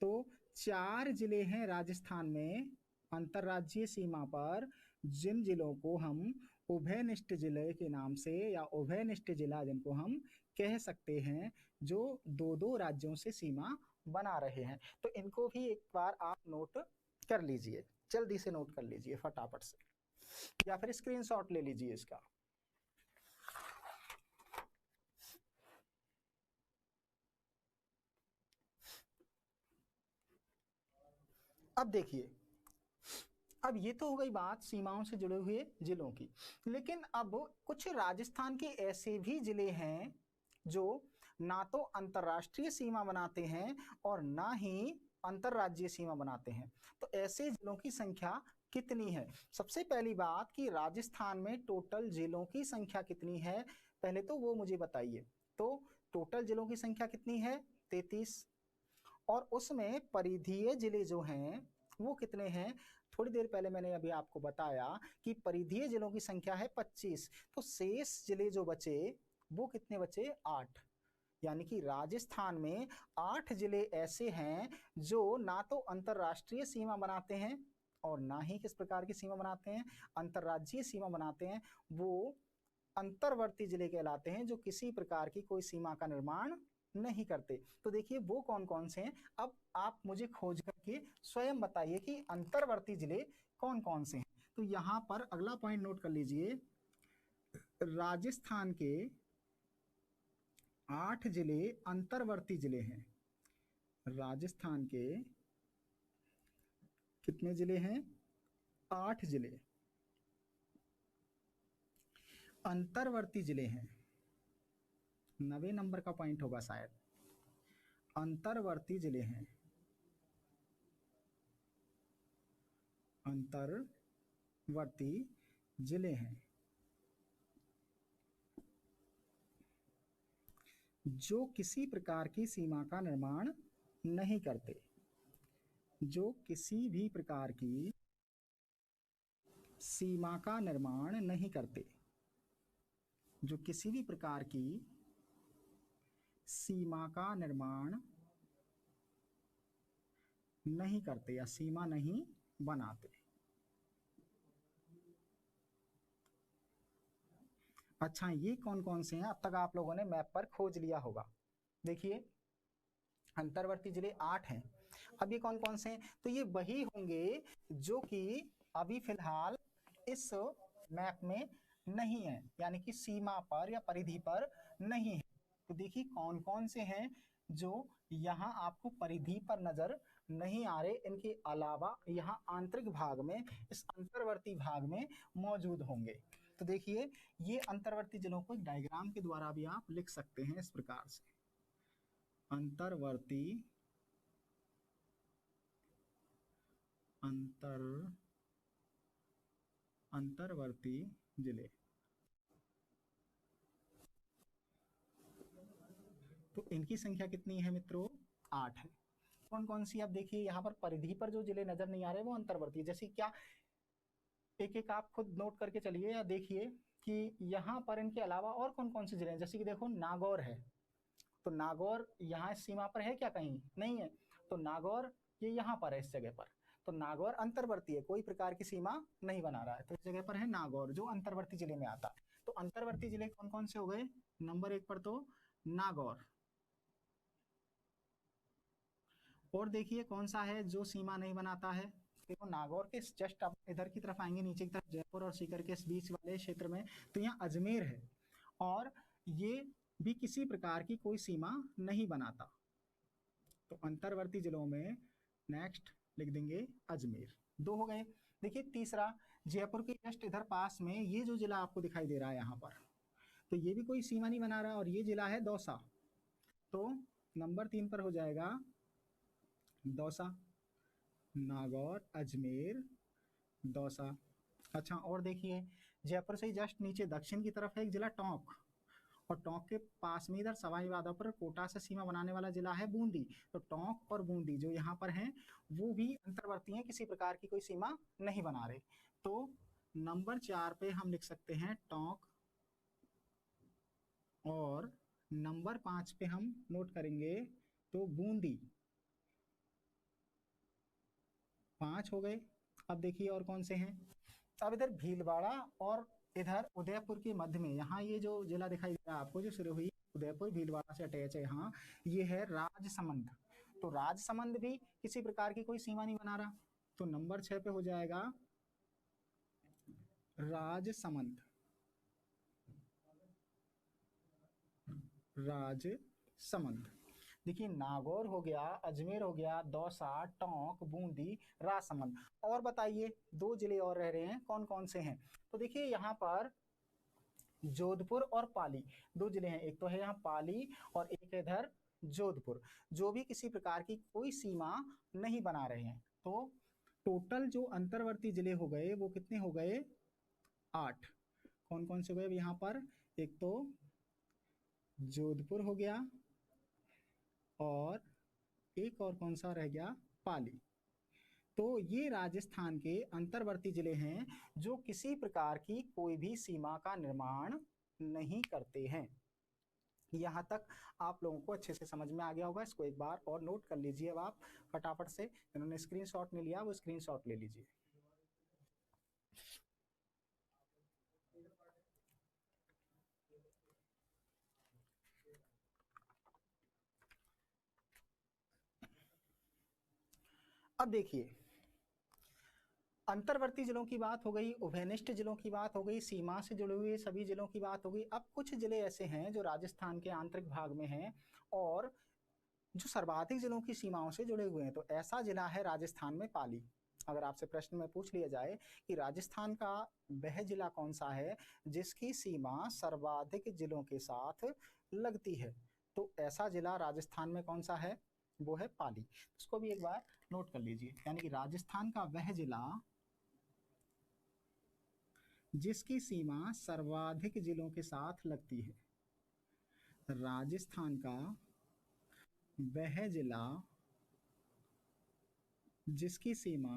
तो 4 जिले हैं राजस्थान में अंतर्राज्यीय सीमा पर, जिन जिलों को हम उभयनिष्ठ जिले के नाम से या उभयनिष्ठ जिला जिनको हम कह सकते हैं, जो 2-2 राज्यों से सीमा बना रहे हैं। तो इनको भी एक बार आप नोट कर लीजिए, जल्दी से नोट कर लीजिए फटाफट से, या फिर स्क्रीनशॉट ले लीजिए इसका। अब देखिए, अब ये तो हो गई बात सीमाओं से जुड़े हुए जिलों की, लेकिन अब कुछ राजस्थान के ऐसे भी जिले हैं जो ना तो अंतरराष्ट्रीय सीमा बनाते हैं और ना ही अंतरराज्यीय सीमा बनाते हैं। तो ऐसे जिलों की संख्या कितनी है? सबसे पहली बात कि राजस्थान में टोटल जिलों की संख्या कितनी है, पहले तो वो मुझे बताइए। तो टोटल जिलों की संख्या कितनी है? 33। और उसमें परिधीय जिले जो हैं वो कितने हैं? थोड़ी देर पहले मैंने अभी आपको बताया कि परिधीय जिलों की संख्या है 25। तो शेष जिले जो बचे वो कितने बचे? 8। यानी कि राजस्थान में 8 जिले ऐसे हैं जो ना तो अंतरराष्ट्रीय सीमा बनाते हैं और ना ही किस प्रकार की सीमा बनाते हैं, अंतरराज्यीय सीमा बनाते हैं। वो अंतर्वर्ती जिले कहलाते हैं, जो किसी प्रकार की कोई सीमा का निर्माण नहीं करते। तो देखिए वो कौन कौन से हैं, अब आप मुझे खोज करके स्वयं बताइए कि अंतर्वर्ती जिले कौन कौन से हैं। तो यहाँ पर अगला पॉइंट नोट कर लीजिए, राजस्थान के 8 जिले अंतर्वर्ती जिले हैं। राजस्थान के कितने जिले हैं? 8 जिले अंतर्वर्ती जिले हैं। 90 नंबर का पॉइंट होगा शायद। अंतर्वर्ती जिले हैं, अंतर्वर्ती जिले हैं जो किसी प्रकार की सीमा का निर्माण नहीं करते, जो किसी भी प्रकार की सीमा का निर्माण नहीं करते, जो किसी भी प्रकार की सीमा का निर्माण नहीं करते या सीमा नहीं बनाते। अच्छा, ये कौन कौन से हैं? अब तक आप लोगों ने मैप पर खोज लिया होगा। देखिए अंतर्वर्ती जिले 8 हैं। अब ये कौन कौन से हैं? तो ये वही होंगे जो कि अभी फिलहाल इस मैप में नहीं है, यानी कि सीमा पर या परिधि पर नहीं है। तो देखिए कौन कौन से हैं जो यहाँ आपको परिधि पर नजर नहीं आ रहे, इनके अलावा यहाँ आंतरिक भाग में, इस अंतर्वर्ती भाग में मौजूद होंगे। तो देखिए ये अंतर्वर्ती जिलों को एक डायग्राम के द्वारा भी आप लिख सकते हैं इस प्रकार से। अंतर्वर्ती अंतर्वर्ती जिले, तो इनकी संख्या कितनी है मित्रों? 8 है। कौन कौन सी? आप देखिए यहाँ पर परिधि पर जो जिले नजर नहीं आ रहे वो अंतर्वर्ती, जैसे क्या, एक एक आप खुद नोट करके चलिए या देखिए कि यहाँ पर इनके अलावा और कौन कौन से जिले हैं। जैसे कि देखो नागौर है, तो नागौर यहाँ सीमा पर है क्या? कहीं नहीं है। तो नागौर ये यहाँ पर है इस जगह पर। तो नागौर अंतर्वर्ती है, कोई प्रकार की सीमा नहीं बना रहा है। तो इस जगह पर है नागौर, जो अंतर्वर्ती जिले में आता है। तो अंतर्वर्ती जिले कौन कौन से हो गए? नंबर 1 पर तो नागौर। और देखिए कौन सा है जो सीमा नहीं बनाता है। देखो नागौर के जस्ट आप इधर की तरफ आएंगे, नीचे की तरफ जयपुर और सीकर के बीच वाले क्षेत्र में, तो यहाँ अजमेर है और ये भी किसी प्रकार की कोई सीमा नहीं बनाता। तो अंतर्वर्ती जिलों में नेक्स्ट लिख देंगे अजमेर। 2 हो गए। देखिए तीसरा, जयपुर के जस्ट इधर पास में ये जो जिला आपको दिखाई दे रहा है यहाँ पर, तो ये भी कोई सीमा नहीं बना रहा और ये जिला है दौसा। तो नंबर 3 पर हो जाएगा दौसा। नागौर, अजमेर, दौसा। अच्छा और देखिए जयपुर से ही जस्ट नीचे दक्षिण की तरफ है एक जिला टोंक, और टोंक के पास में इधर सवाई माधोपुर कोटा से सीमा बनाने वाला जिला है बूंदी। तो टोंक और बूंदी जो यहाँ पर हैं वो भी अंतर्वर्ती हैं, किसी प्रकार की कोई सीमा नहीं बना रहे। तो नंबर 4 पे हम लिख सकते हैं टोंक, और नंबर 5 पे हम नोट करेंगे तो बूंदी। 5 हो गए। अब देखिए और कौन से हैं। अब इधर भीलवाड़ा और इधर उदयपुर के मध्य में यहाँ ये जो जिला दिखाई दे रहा है आपको, जो शुरू हुई उदयपुर भीलवाड़ा से अटैच है यहाँ, ये है राजसमंद। तो राजसमंद भी किसी प्रकार की कोई सीमा नहीं बना रहा। तो नंबर 6 पे हो जाएगा राजसमंद। राजसमंद। देखिए नागौर हो गया, अजमेर हो गया, दौसा, टोंक, बूंदी, राजसमंद। और बताइए 2 जिले और रह रहे हैं, कौन कौन से हैं? तो देखिए यहाँ पर जोधपुर और पाली 2 जिले हैं। एक तो है यहाँ पाली और एक इधर जोधपुर, जो भी किसी प्रकार की कोई सीमा नहीं बना रहे हैं। तो टोटल जो अंतर्वर्ती जिले हो गए वो कितने हो गए? 8। कौन कौन से हो गए यहाँ पर? एक तो जोधपुर हो गया और एक और कौन सा रह गया? पाली। तो ये राजस्थान के अंतर्वर्ती जिले हैं जो किसी प्रकार की कोई भी सीमा का निर्माण नहीं करते हैं। यहाँ तक आप लोगों को अच्छे से समझ में आ गया होगा। इसको एक बार और नोट कर लीजिए। अब आप फटाफट से, जिन्होंने स्क्रीनशॉट नहीं लिया वो स्क्रीनशॉट ले लीजिए। अब देखिए अंतर्वर्ती जिलों की बात हो गई, उभयनिष्ठ जिलों की बात हो गई, सीमा से जुड़े हुए सभी जिलों की बात हो गई। अब कुछ जिले ऐसे हैं जो राजस्थान के आंतरिक भाग में हैं और जो सर्वाधिक जिलों की सीमाओं से जुड़े हुए हैं। तो ऐसा जिला है राजस्थान में पाली। अगर आपसे प्रश्न में पूछ लिया जाए कि राजस्थान का वह जिला कौन सा है जिसकी सीमा सर्वाधिक जिलों के साथ लगती है, तो ऐसा जिला राजस्थान में कौन सा है? वो है पाली। इसको भी एक बार नोट कर लीजिए। यानी कि राजस्थान का वह जिला जिसकी सीमा सर्वाधिक जिलों के साथ लगती है। राजस्थान का वह जिला जिसकी सीमा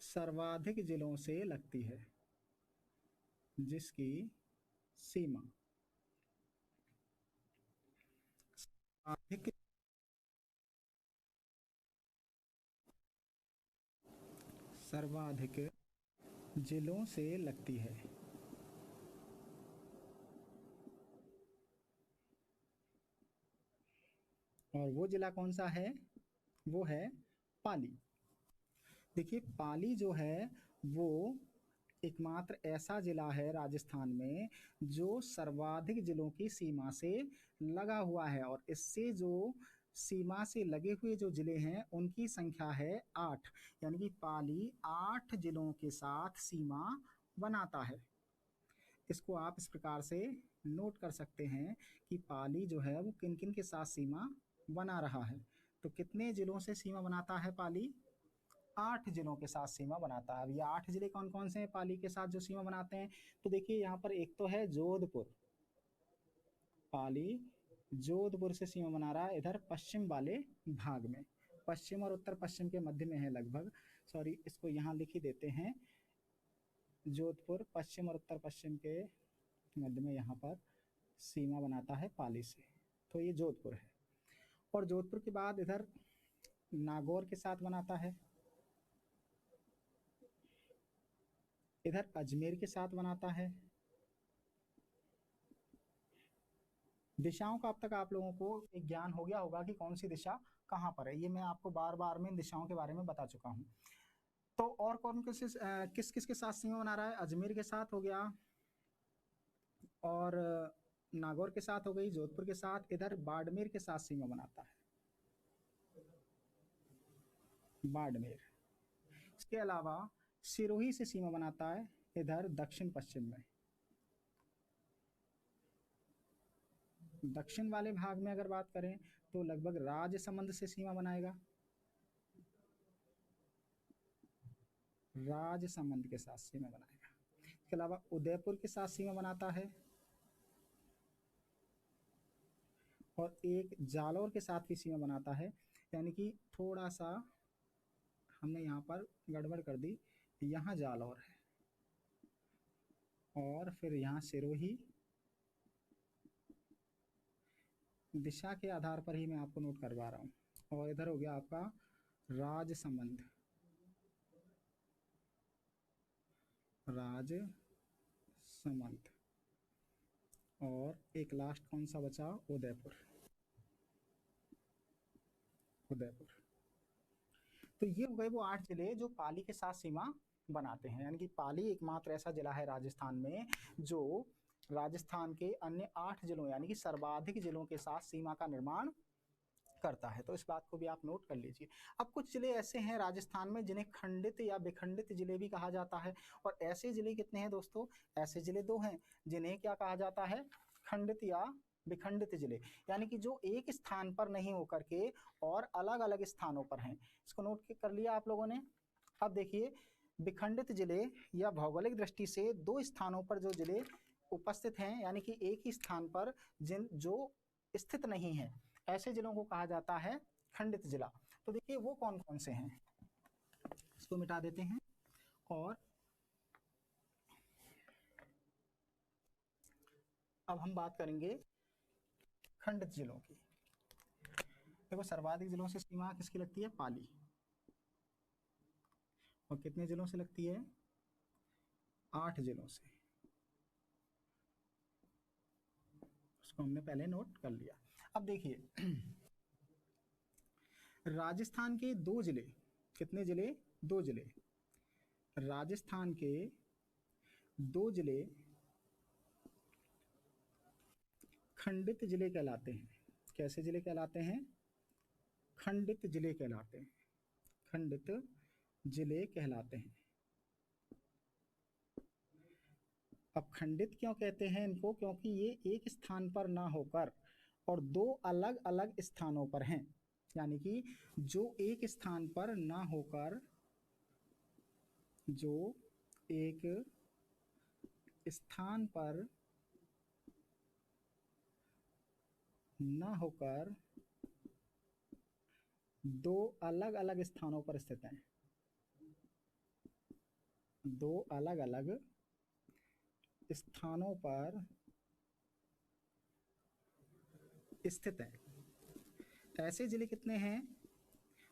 सर्वाधिक जिलों से लगती है। जिसकी सीमा सर्वाधिक जिलों से लगती है। और वो जिला कौन सा है? वो है पाली। देखिए पाली जो है वो एकमात्र ऐसा जिला है राजस्थान में जो सर्वाधिक जिलों की सीमा से लगा हुआ है, और इससे जो सीमा से लगे हुए जो जिले हैं उनकी संख्या है 8। यानी कि पाली 8 जिलों के साथ सीमा बनाता है। इसको आप इस प्रकार से नोट कर सकते हैं कि पाली जो है वो किन किन के साथ सीमा बना रहा है। तो कितने जिलों से सीमा बनाता है पाली? 8 जिलों के साथ सीमा बनाता है। अब ये 8 जिले कौन कौन से हैं पाली के साथ जो सीमा बनाते हैं? तो देखिए यहाँ पर एक तो है जोधपुर। पाली जोधपुर से सीमा बना रहा है इधर पश्चिम वाले भाग में, पश्चिम और उत्तर पश्चिम के मध्य में है लगभग। सॉरी, इसको यहाँ लिख ही देते हैं। जोधपुर पश्चिम और उत्तर पश्चिम के मध्य में यहाँ पर सीमा बनाता है पाली से। तो ये जोधपुर है। और जोधपुर के बाद इधर नागौर के साथ बनाता है, इधर अजमेर के साथ बनाता है। दिशाओं का अब तक आप लोगों को एक ज्ञान हो गया होगा कि कौन सी दिशा कहाँ पर है, ये मैं आपको बार बार में इन दिशाओं के बारे में बता चुका हूँ। तो और कौन किस किस के साथ सीमा बना रहा है? अजमेर के साथ हो गया, और नागौर के साथ हो गई, जोधपुर के साथ, इधर बाड़मेर के साथ सीमा बनाता है, बाड़मेर। इसके अलावा सिरोही से सीमा बनाता है इधर दक्षिण पश्चिम में। दक्षिण वाले भाग में अगर बात करें तो लगभग राजसमंद से सीमा बनाएगा, राजसमंद के साथ सीमा बनाएगा। इसके अलावा उदयपुर के साथ सीमा बनाता है, और एक जालौर के साथ भी सीमा बनाता है। यानी कि थोड़ा सा हमने यहाँ पर गड़बड़ कर दी, यहाँ जालौर है और फिर यहाँ सिरोही। दिशा के आधार पर ही मैं आपको नोट करवा रहा हूँ। और इधर हो गया आपका राजसमंद, राजसमंद। और एक लास्ट कौन सा बचा? उदयपुर, उदयपुर। तो ये हो गए वो 8 जिले जो पाली के साथ सीमा बनाते हैं। यानी कि पाली एकमात्र ऐसा जिला है राजस्थान में जो राजस्थान के अन्य 8 जिलों यानी कि सर्वाधिक जिलों के साथ सीमा का निर्माण करता है। तो इस बात को भी आप नोट कर लीजिए। अब कुछ जिले ऐसे हैं राजस्थान में जिन्हें खंडित या विखंडित जिले भी कहा जाता है। और ऐसे जिले कितने हैं दोस्तों? ऐसे जिले 2 हैं जिन्हें क्या कहा जाता है? खंडित या विखंडित जिले। यानी कि जो एक स्थान पर नहीं होकर के और अलग अलग स्थानों पर हैं। इसको नोट कर लिया आप लोगों ने। अब देखिए, विखंडित जिले या भौगोलिक दृष्टि से 2 स्थानों पर जो जिले उपस्थित हैं, यानी कि एक ही स्थान पर जो स्थित नहीं है, ऐसे जिलों को कहा जाता है खंडित जिला। तो देखिए वो कौन कौन से हैं, इसको मिटा देते हैं। और अब हम बात करेंगे खंडित जिलों की। देखो, सर्वाधिक जिलों से सीमा किसकी लगती है? पाली। और कितने जिलों से लगती है? 8 जिलों से। उसको हमने पहले नोट कर लिया। अब देखिए, राजस्थान के 2 जिले, कितने जिले? 2 जिले। राजस्थान के 2 जिले खंडित जिले कहलाते हैं। कैसे जिले कहलाते हैं? खंडित जिले कहलाते हैं। खंडित जिले कहलाते हैं। अब खंडित क्यों कहते हैं इनको? क्योंकि ये एक स्थान पर ना होकर और 2 अलग अलग स्थानों पर हैं। यानी कि जो एक स्थान पर ना होकर, जो एक स्थान पर ना होकर 2 अलग अलग स्थानों पर स्थित हैं। 2 अलग अलग स्थानों पर स्थित है। ऐसे जिले कितने हैं?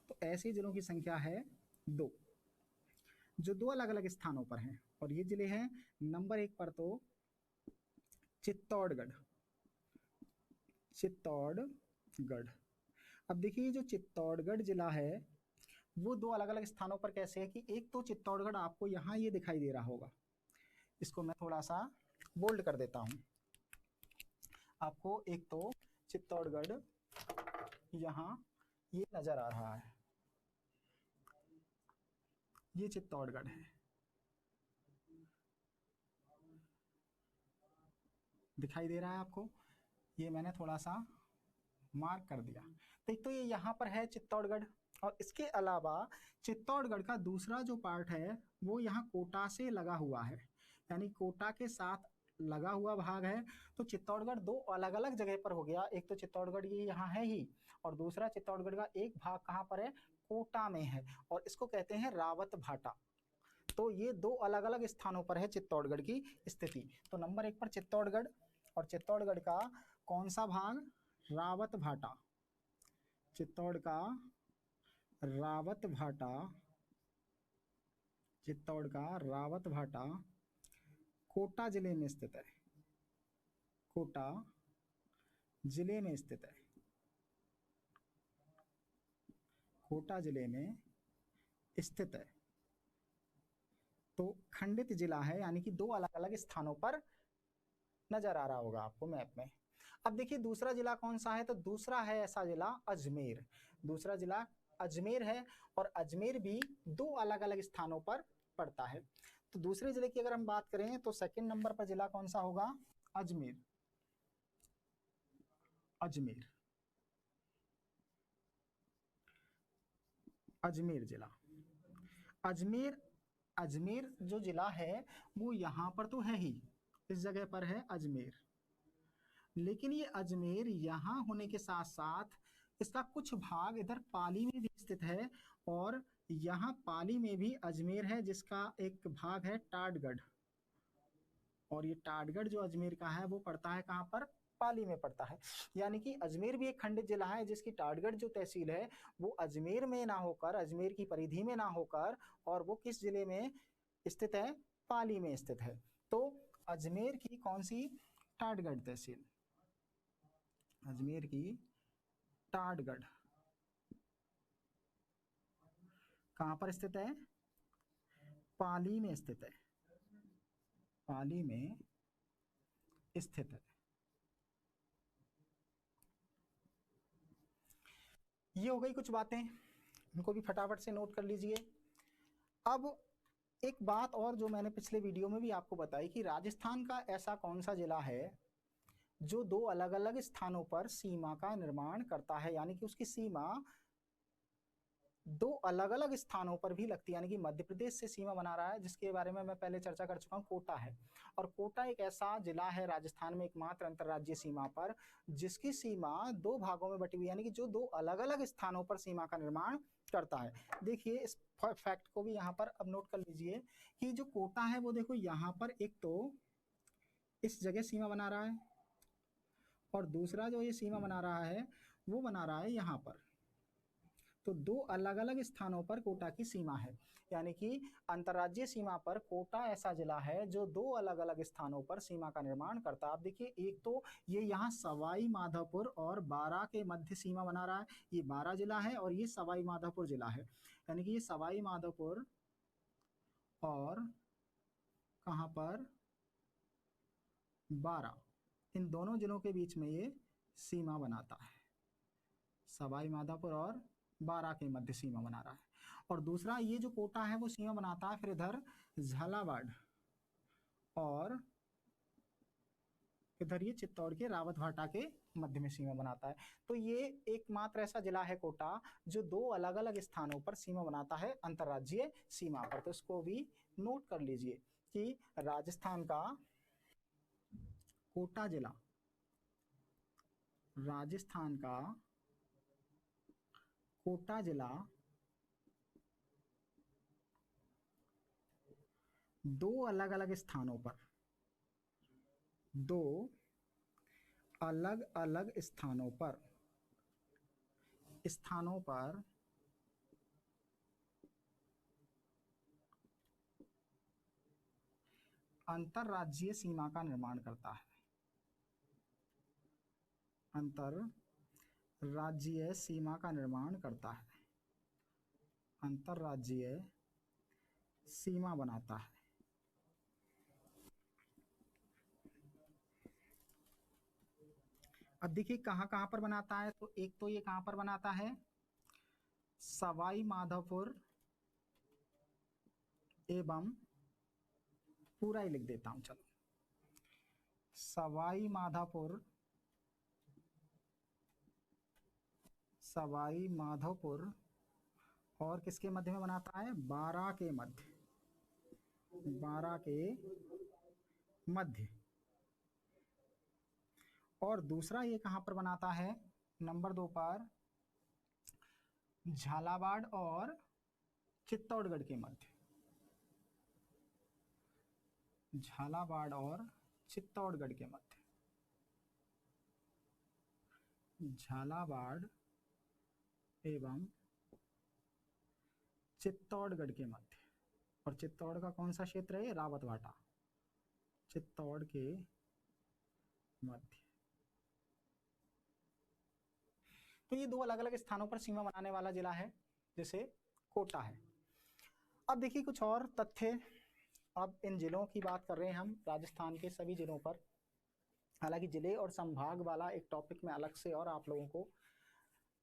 तो ऐसे जिलों की संख्या है 2, जो 2 अलग अलग स्थानों पर हैं। और ये जिले हैं नंबर 1 पर तो चित्तौड़गढ़। चित्तौड़गढ़। अब देखिए, जो चित्तौड़गढ़ जिला है वो 2 अलग अलग स्थानों पर कैसे है कि एक तो चित्तौड़गढ़ आपको यहाँ ये दिखाई दे रहा होगा। इसको मैं थोड़ा सा बोल्ड कर देता हूँ आपको। एक तो चित्तौड़गढ़ यहाँ ये नजर आ रहा है, ये चित्तौड़गढ़ है, दिखाई दे रहा है आपको? ये मैंने थोड़ा सा मार्क कर दिया। तो एक तो ये यहाँ पर है चित्तौड़गढ़, और इसके अलावा चित्तौड़गढ़ का दूसरा जो पार्ट है वो यहाँ कोटा से लगा हुआ है। यानी कोटा के साथ लगा हुआ भाग है। तो चित्तौड़गढ़ 2 अलग अलग जगह पर हो गया। एक तो चित्तौड़गढ़ ये यहाँ है ही, और दूसरा चित्तौड़गढ़ का एक भाग कहाँ पर है? कोटा में है, और इसको कहते हैं रावत भाटा। तो ये 2 अलग अलग स्थानों पर है चित्तौड़गढ़ की स्थिति। तो नंबर 1 पर चित्तौड़गढ़, और चित्तौड़गढ़ का कौन सा भाग? रावत भाटा। चित्तौड़ का रावत भाटा, चित्तौड़ का रावत भाटा कोटा जिले में स्थित है, कोटा जिले में स्थित है, कोटा जिले में स्थित है। तो खंडित जिला है, यानी कि दो अलग अलग स्थानों पर नजर आ रहा होगा आपको मैप में। अब देखिए दूसरा जिला कौन सा है, तो दूसरा है ऐसा जिला अजमेर। दूसरा जिला अजमेर है और अजमेर भी दो अलग अलग स्थानों पर पड़ता है। तो दूसरे जिले की अगर हम बात करें तो सेकंड नंबर पर जिला कौन सा होगा, अजमेर। अजमेर, अजमेर जिला। अजमेर, अजमेर जो जिला है वो यहाँ पर तो है ही, इस जगह पर है अजमेर, लेकिन ये अजमेर यहाँ होने के साथ साथ इसका कुछ भाग इधर पाली में भी स्थित है, और यहाँ पाली में भी अजमेर है जिसका एक भाग है टाटगढ़, और ये टाटगढ़ जो अजमेर का है वो पड़ता है कहाँ पर, पाली में पड़ता है। यानी कि अजमेर भी एक खंडित जिला है जिसकी टाटगढ़ जो तहसील है वो अजमेर में ना होकर, अजमेर की परिधि में ना होकर, और वो किस जिले में स्थित है, पाली में स्थित है। तो अजमेर की कौन सी, टाटगढ़ तहसील, अजमेर की टाटगढ़ कहां पर स्थित है, पाली में स्थित है, पाली में स्थित है। ये हो गई कुछ बातें, इनको भी फटाफट से नोट कर लीजिए। अब एक बात और जो मैंने पिछले वीडियो में भी आपको बताई कि राजस्थान का ऐसा कौन सा जिला है जो दो अलग अलग स्थानों पर सीमा का निर्माण करता है, यानी कि उसकी सीमा दो अलग अलग स्थानों पर भी लगती है, यानी कि मध्य प्रदेश से सीमा बना रहा है, जिसके बारे में मैं पहले चर्चा कर चुका हूं, कोटा है। और कोटा एक ऐसा जिला है राजस्थान में एकमात्र अंतर्राज्यीय सीमा पर जिसकी सीमा दो भागों में बटी हुई, यानी कि जो दो अलग अलग स्थानों पर सीमा का निर्माण करता है। देखिए इस फैक्ट को भी यहाँ पर अब नोट कर लीजिए कि जो कोटा है वो देखो यहाँ पर एक तो इस जगह सीमा बना रहा है, और दूसरा जो ये सीमा बना रहा है वो बना रहा है यहाँ पर। तो दो अलग अलग स्थानों पर कोटा की सीमा है, यानी कि अंतर्राज्यीय सीमा पर कोटा ऐसा जिला है जो दो अलग अलग स्थानों पर सीमा का निर्माण करता है। आप देखिए एक तो ये यहाँ सवाई माधोपुर और बारां के मध्य सीमा बना रहा है, ये बारां जिला है और ये सवाई माधोपुर जिला है, यानी कि ये सवाई माधोपुर और कहां पर, बारां, इन दोनों जिलों के बीच में ये सीमा बनाता है, सवाई माधोपुर और बारां के मध्य सीमा बना रहा है। और दूसरा ये जो कोटा है वो सीमा बनाता है फिर इधर झालावाड़ और इधर ये चित्तौड़ के रावत भाटा के मध्य में सीमा बनाता है। तो ये एकमात्र ऐसा जिला है कोटा जो दो अलग अलग स्थानों पर सीमा बनाता है अंतर्राज्यीय सीमा पर। तो इसको भी नोट कर लीजिए कि राजस्थान का कोटा जिला, राजस्थान का कोटा जिला दो अलग अलग स्थानों पर, दो अलग अलग स्थानों पर अंतरराज्यीय सीमा का निर्माण करता है, अंतरराज्यीय सीमा का निर्माण करता है, अंतरराज्यीय सीमा बनाता है। अब देखिए कहां कहां पर बनाता है, तो एक तो ये कहां पर बनाता है, सवाई माधोपुर एवं, पूरा ही लिख देता हूं चलो, सवाई माधोपुर, सवाई माधोपुर और किसके मध्य में बनाता है, बारां के मध्य, बारां के मध्य। और दूसरा ये कहां पर बनाता है, नंबर 2 पर झालावाड़ और चित्तौड़गढ़ के मध्य, झालावाड़ और चित्तौड़गढ़ के मध्य, झालावाड़ एवं चित्तौड़गढ़ के मध्य। और चित्तौड़ का कौन सा क्षेत्र है? रावतभाटा, चित्तौड़ के मध्य। तो ये दो अलग अलग स्थानों पर सीमा बनाने वाला जिला है, जैसे कोटा है। अब देखिए कुछ और तथ्य। अब इन जिलों की बात कर रहे हैं हम, राजस्थान के सभी जिलों पर। हालांकि जिले और संभाग वाला एक टॉपिक में अलग से और आप लोगों को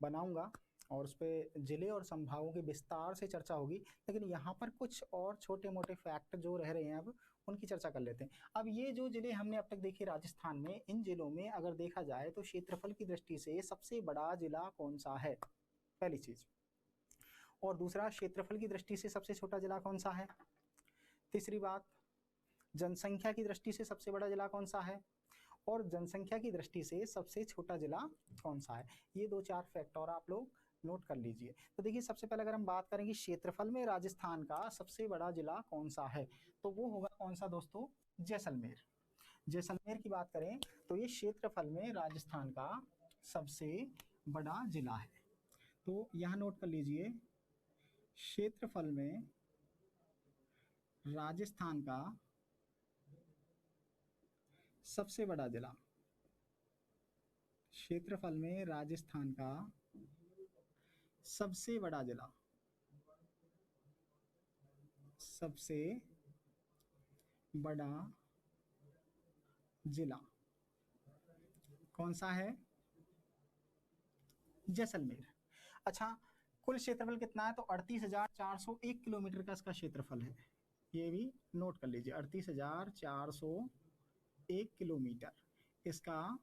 बनाऊंगा और उस पर जिले और संभागों की विस्तार से चर्चा होगी, लेकिन यहाँ पर कुछ और छोटे मोटे फैक्ट जो रह रहे हैं अब उनकी चर्चा कर लेते हैं। अब ये जो जिले हमने अब तक देखे राजस्थान में, इन जिलों में अगर देखा जाए तो क्षेत्रफल की दृष्टि से सबसे बड़ा जिला कौन सा है, पहली चीज। और दूसरा, क्षेत्रफल की दृष्टि से सबसे छोटा जिला कौन सा है। तीसरी बात, जनसंख्या की दृष्टि से सबसे बड़ा जिला कौन सा है, और जनसंख्या की दृष्टि से सबसे छोटा जिला कौन सा है। ये दो चार फैक्ट और आप लोग नोट कर लीजिए। तो देखिए सबसे पहले अगर हम बात करेंगे क्षेत्रफल में राजस्थान का सबसे बड़ा जिला कौन सा है, तो वो होगा कौन सा दोस्तों? जैसलमेर। जैसलमेर की बात करें तो ये क्षेत्रफल में राजस्थान का सबसे बड़ा जिला है। तो यहां नोट कर लीजिए, क्षेत्रफल में राजस्थान का सबसे बड़ा जिला, क्षेत्रफल में राजस्थान का सबसे बड़ा जिला, सबसे बड़ा जिला कौन सा है? जैसलमेर। अच्छा, कुल क्षेत्रफल कितना है? तो 38,401 किलोमीटर का इसका क्षेत्रफल है। ये भी नोट कर लीजिए, 38,401 किलोमीटर इसका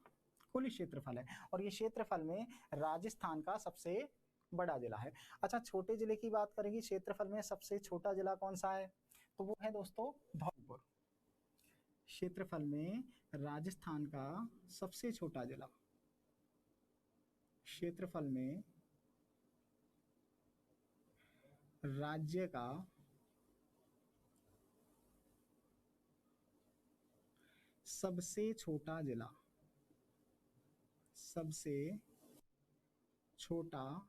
कुल क्षेत्रफल है। और ये क्षेत्रफल में राजस्थान का सबसे बड़ा जिला है। अच्छा, छोटे जिले की बात करेंगे, क्षेत्रफल में सबसे छोटा जिला कौन सा है? तो वो है दोस्तों धौलपुर। क्षेत्रफल में राजस्थान का सबसे छोटा जिला, क्षेत्रफल में राज्य का सबसे छोटा जिला, सबसे छोटा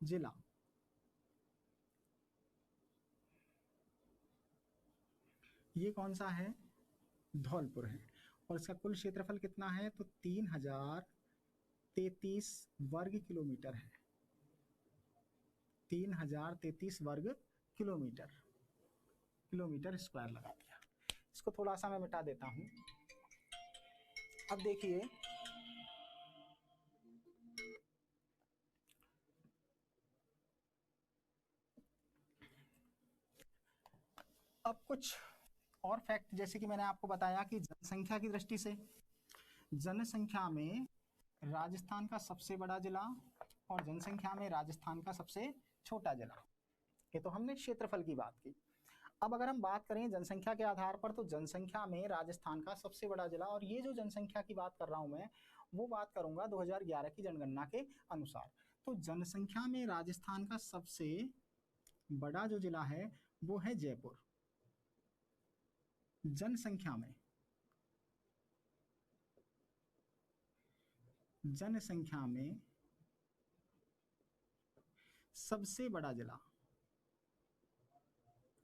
जिला ये कौन सा है? धौलपुर है। और इसका कुल क्षेत्रफल कितना है? तो 3033 वर्ग किलोमीटर है। 3033 वर्ग किलोमीटर, किलोमीटर स्क्वायर लगा दिया। इसको थोड़ा सा मैं मिटा देता हूं। अब देखिए, अब कुछ और फैक्ट, जैसे कि मैंने आपको बताया कि जनसंख्या की दृष्टि से, जनसंख्या में राजस्थान का सबसे बड़ा जिला और जनसंख्या में राजस्थान का सबसे छोटा जिला। ये तो हमने क्षेत्रफल की बात की। अब अगर हम बात करें जनसंख्या के आधार पर, तो जनसंख्या में राजस्थान का सबसे बड़ा जिला, और ये जो जनसंख्या की बात कर रहा हूं मैं, वो बात करूंगा 2011 की जनगणना के अनुसार। तो जनसंख्या में राजस्थान का सबसे बड़ा जो जिला है वो है जयपुर। जनसंख्या में, जनसंख्या में सबसे बड़ा जिला,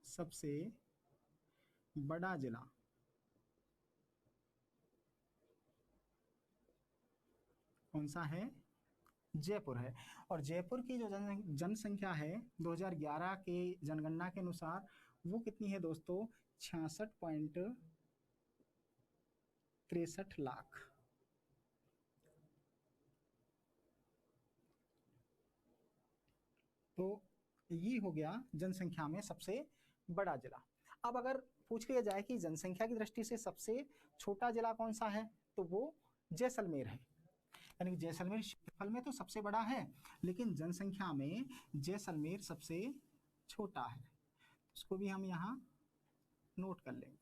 सबसे बड़ा जिला कौन सा है? जयपुर है। और जयपुर की जो जनसंख्या है 2011 के जनगणना के अनुसार वो कितनी है दोस्तों? 66.63 लाख। तो ये हो गया जनसंख्या में सबसे बड़ा जिला। अब अगर पूछ लिया जाए कि जनसंख्या की दृष्टि से सबसे छोटा जिला कौन सा है, तो वो जैसलमेर है। यानी जैसलमेर क्षेत्रफल में तो सबसे बड़ा है, लेकिन जनसंख्या में जैसलमेर सबसे छोटा है। उसको भी हम यहाँ नोट कर लेंगे।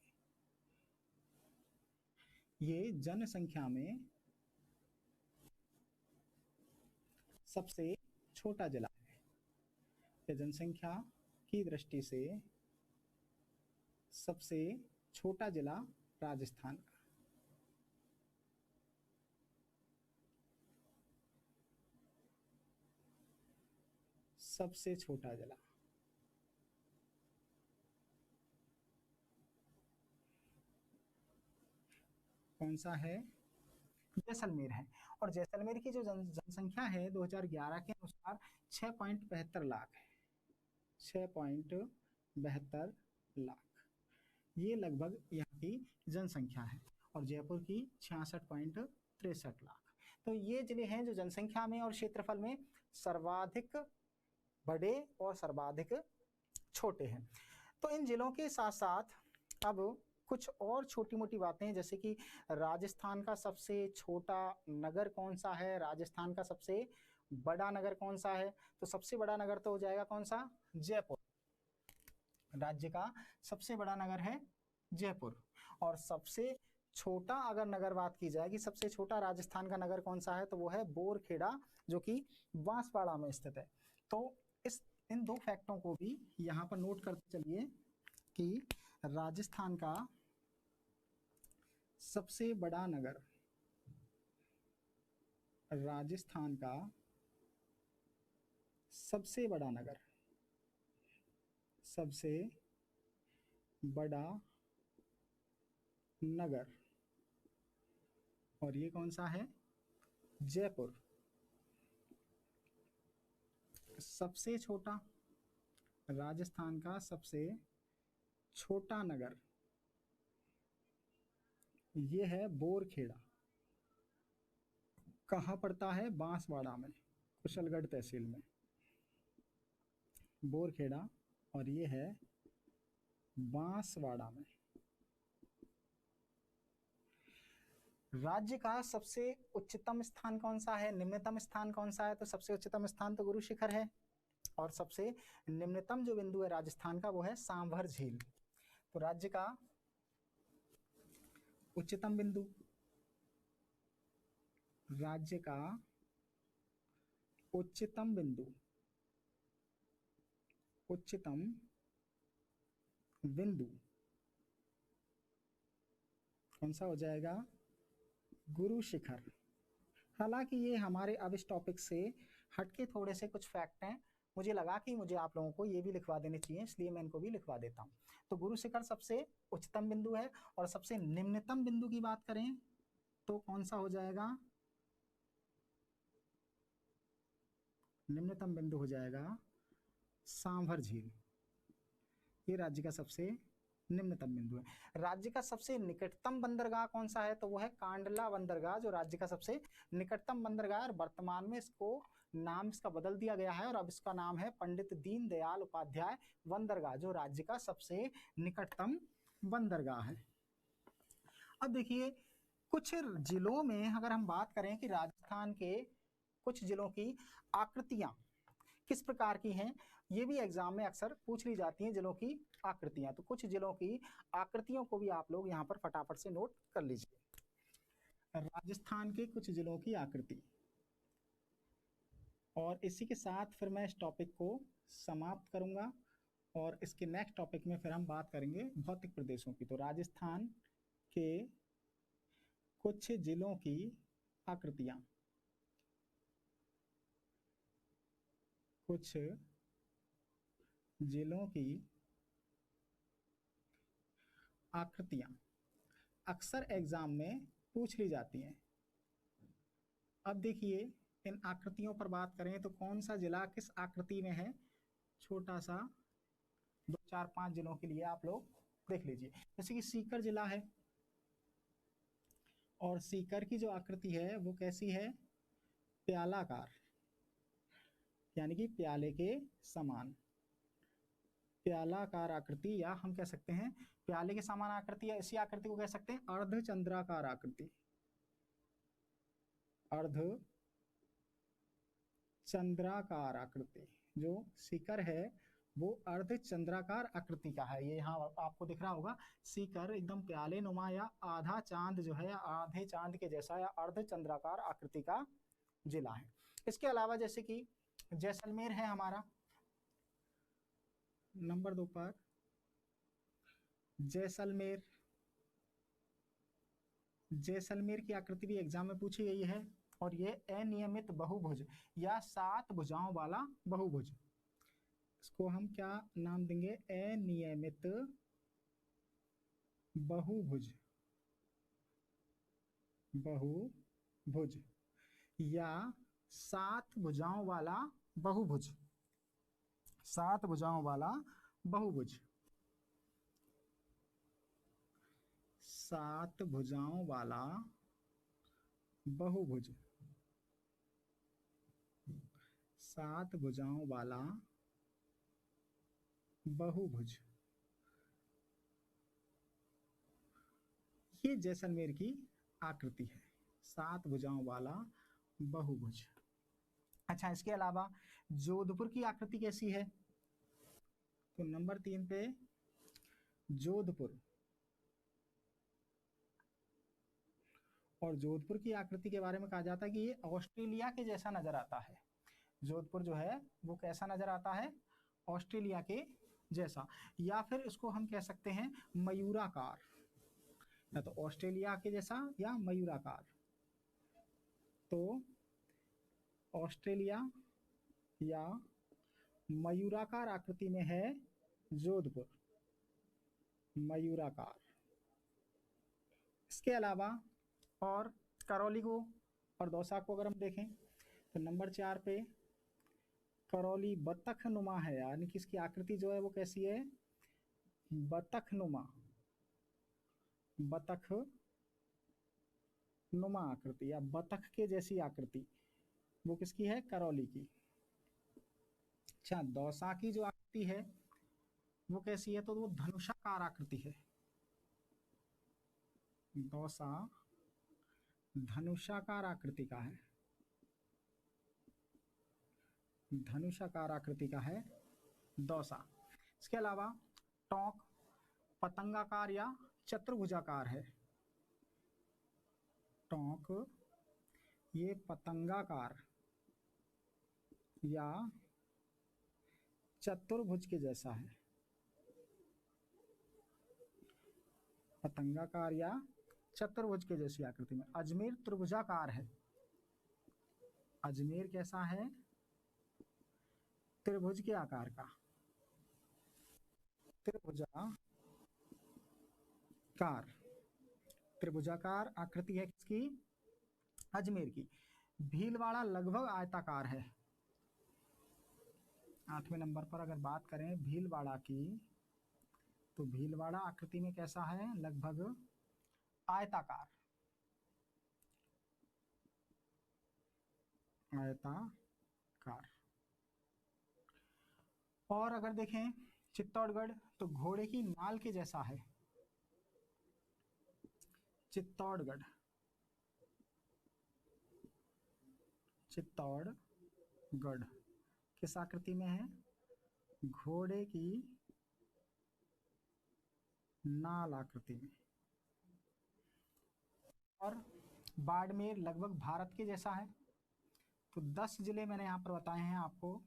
ये जनसंख्या में सबसे छोटा जिला है। जनसंख्या की दृष्टि से सबसे छोटा जिला राजस्थान का। सबसे छोटा जिला कौन सा है? जैसलमेर है। और जैसलमेर की जो जनसंख्या है 2011 के अनुसार 6.72 लाख है। 6.72 लाख, ये लगभग यहाँ की जनसंख्या है। और जयपुर की 66.63 लाख। तो ये जिले हैं जो जनसंख्या में और क्षेत्रफल में सर्वाधिक बड़े और सर्वाधिक छोटे हैं। तो इन जिलों के साथ साथ अब कुछ और छोटी मोटी बातें, जैसे कि राजस्थान का सबसे छोटा नगर कौन सा है, राजस्थान का सबसे बड़ा नगर कौन सा है? तो सबसे बड़ा नगर तो हो जाएगा कौन सा? जयपुर। राज्य का सबसे बड़ा नगर है जयपुर। और सबसे छोटा अगर नगर बात की जाए कि सबसे छोटा राजस्थान का नगर कौन सा है, तो वो है बोरखेड़ा, जो कि बांसवाड़ा में स्थित है। तो इन दो फैक्टों को भी यहाँ पर नोट करते चलिए कि राजस्थान का सबसे बड़ा नगर, राजस्थान का सबसे बड़ा नगर, सबसे बड़ा नगर, और ये कौन सा है? जयपुर। सबसे छोटा, राजस्थान का सबसे छोटा नगर ये है बोरखेड़ा। कहाँ पड़ता है? बांसवाड़ा में, कुशलगढ़ तहसील में बोरखेड़ा, और ये है बांसवाड़ा में। राज्य का सबसे उच्चतम स्थान कौन सा है, निम्नतम स्थान कौन सा है? तो सबसे उच्चतम स्थान तो गुरु शिखर है, और सबसे निम्नतम जो बिंदु है राजस्थान का वो है सांभर झील। तो राज्य का उच्चतम बिंदु, राज्य का उच्चतम बिंदु, उच्चतम बिंदु कौन सा हो जाएगा? गुरु शिखर। हालांकि ये हमारे अब इस टॉपिक से हटके थोड़े से कुछ फैक्ट हैं, मुझे लगा कि मुझे आप लोगों को ये भी लिखवा देने चाहिए, इसलिए मैं इनको भी लिखवा देता हूँ। तो गुरु शिखर सबसे उच्चतम बिंदु है। और सबसे निम्नतम बिंदु की बात करें तो कौन सा हो जाएगा? निम्नतम बिंदु हो जाएगा सांभर झील। ये राज्य का सबसे निम्नतम बिंदु है। राज्य का सबसे निकटतम बंदरगाह कौन सा है? तो वो है कांडला बंदरगाह, जो राज्य का सबसे निकटतम बंदरगाह है। वर्तमान में इसको नाम इसका बदल दिया गया है और अब इसका नाम है पंडित दीनदयाल उपाध्याय बंदरगाह, जो राज्य का सबसे निकटतम बंदरगाह है। अब देखिए, कुछ जिलों में अगर हम बात करें कि राजस्थान के कुछ जिलों की आकृतियां किस प्रकार की हैं, ये भी एग्जाम में अक्सर पूछ ली जाती हैं, जिलों की आकृतियां। तो कुछ जिलों की आकृतियों को भी आप लोग यहाँ पर फटाफट से नोट कर लीजिए। राजस्थान के कुछ जिलों की आकृति, और इसी के साथ फिर मैं इस टॉपिक को समाप्त करूंगा, और इसके नेक्स्ट टॉपिक में फिर हम बात करेंगे भौतिक प्रदेशों की। तो राजस्थान के कुछ जिलों की आकृतियां, कुछ जिलों की आकृतियां अक्सर एग्जाम में पूछ ली जाती हैं। अब देखिए, इन आकृतियों पर बात करें तो कौन सा जिला किस आकृति में है, छोटा सा 2, 4, 5 जिलों के लिए आप लोग देख लीजिए। जैसे कि सीकर जिला है, और सीकर की जो आकृति है वो कैसी है? प्यालाकार, यानी कि प्याले के समान, प्यालाकार आकृति, या हम कह सकते हैं प्याले के समान आकृति, या इसी आकृति को कह सकते हैं अर्धचंद्राकार आकृति। अर्धचंद्राकार आकृति जो सीकर है वो अर्धचंद्राकार आकृति का है। ये यहाँ आपको दिख रहा होगा, सीकर एकदम प्याले नुमा या आधा चांद जो है, आधे चांद के जैसा या अर्धचंद्राकार आकृति का जिला है। इसके अलावा जैसे कि जैसलमेर है हमारा नंबर 2 पर, जैसलमेर। जैसलमेर की आकृति भी एग्जाम में पूछी गई है, और ये अनियमित बहुभुज या 7 भुजाओं वाला बहुभुज, इसको हम क्या नाम देंगे? अनियमित बहुभुज, बहुभुज या 7 भुजाओं वाला बहुभुज, 7 भुजाओं वाला बहुभुज, 7 भुजाओं वाला बहुभुज, 7 भुजाओं वाला बहुभुज। ये जैसलमेर की आकृति है, 7 भुजाओं वाला बहुभुज। अच्छा, इसके अलावा जोधपुर की आकृति कैसी है? तो नंबर 3 पे जोधपुर, और जोधपुर की आकृति के बारे में कहा जाता है कि ये ऑस्ट्रेलिया के जैसा नजर आता है। जोधपुर जो है वो कैसा नजर आता है? ऑस्ट्रेलिया के जैसा, या फिर इसको हम कह सकते हैं मयूराकार, या तो ऑस्ट्रेलिया के जैसा या मयूराकार। तो ऑस्ट्रेलिया या मयूराकार आकृति में है जोधपुर, मयूराकार। इसके अलावा और करौली को और दौसा को अगर हम देखें तो नंबर 4 पे करौली बतख नुमा है, यानी कि इसकी आकृति जो है वो कैसी है? बतख नुमा, बतख नुमा आकृति या बतख के जैसी आकृति, वो किसकी है? करौली की। अच्छा, दौसा की जो आकृति है वो कैसी है? तो वो धनुषाकार आकृति है। दौसा धनुषाकार आकृति का है, धनुषाकार आकृति का है दौसा। इसके अलावा टोंक पतंगाकार या चतुर्भुजाकार है। टोंक ये पतंगाकार या चतुर्भुज के जैसा है, पतंगाकार या चतुर्भुज के जैसी आकृति में। अजमेर त्रिभुजाकार है। अजमेर कैसा है? त्रिभुज के आकार का, त्रिभुजाकार, त्रिभुजाकार आकृति है किसकी? अजमेर की। भीलवाड़ा लगभग आयताकार है। 8वें नंबर पर अगर बात करें भीलवाड़ा की, तो भीलवाड़ा आकृति में कैसा है? लगभग आयताकार, आयताकार। और अगर देखें चित्तौड़गढ़, तो घोड़े की नाल के जैसा है। चित्तौड़गढ़, चित्तौड़गढ़ किस आकृति में है? घोड़े की नाल आकृति में। और बाड़मेर लगभग भारत के जैसा है। तो 10 जिले मैंने यहाँ पर बताए हैं आपको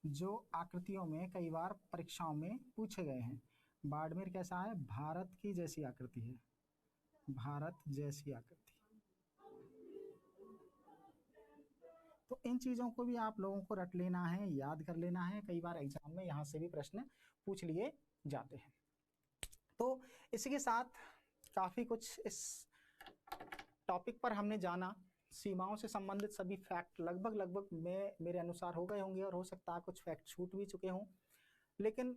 जो आकृतियों में कई बार परीक्षाओं में पूछे गए हैं। बाड़मेर कैसा है? भारत की जैसी आकृति है, भारत जैसी आकृति। तो इन चीजों को भी आप लोगों को रट लेना है, याद कर लेना है। कई बार एग्जाम में यहाँ से भी प्रश्न पूछ लिए जाते हैं। तो इसी के साथ काफी कुछ इस टॉपिक पर हमने जाना। सीमाओं से संबंधित सभी फैक्ट लगभग मेरे अनुसार हो गए होंगे, और हो सकता है कुछ फैक्ट छूट भी चुके हों, लेकिन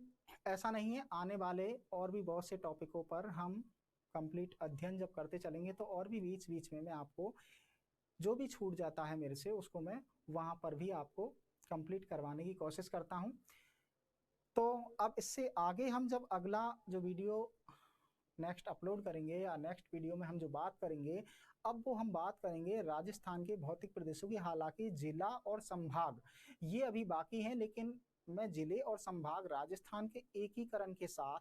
ऐसा नहीं है। आने वाले और भी बहुत से टॉपिकों पर हम कंप्लीट अध्ययन जब करते चलेंगे तो और भी बीच बीच में मैं आपको जो भी छूट जाता है मेरे से, उसको मैं वहां पर भी आपको कंप्लीट करवाने की कोशिश करता हूं। तो अब इससे आगे हम जब अगला जो वीडियो नेक्स्ट अपलोड करेंगे या नेक्स्ट वीडियो में हम जो बात करेंगे, अब वो हम बात करेंगे राजस्थान के भौतिक प्रदेशों की। हालांकि जिला और संभाग ये अभी बाकी हैं, लेकिन मैं जिले और संभाग राजस्थान के एकीकरण के साथ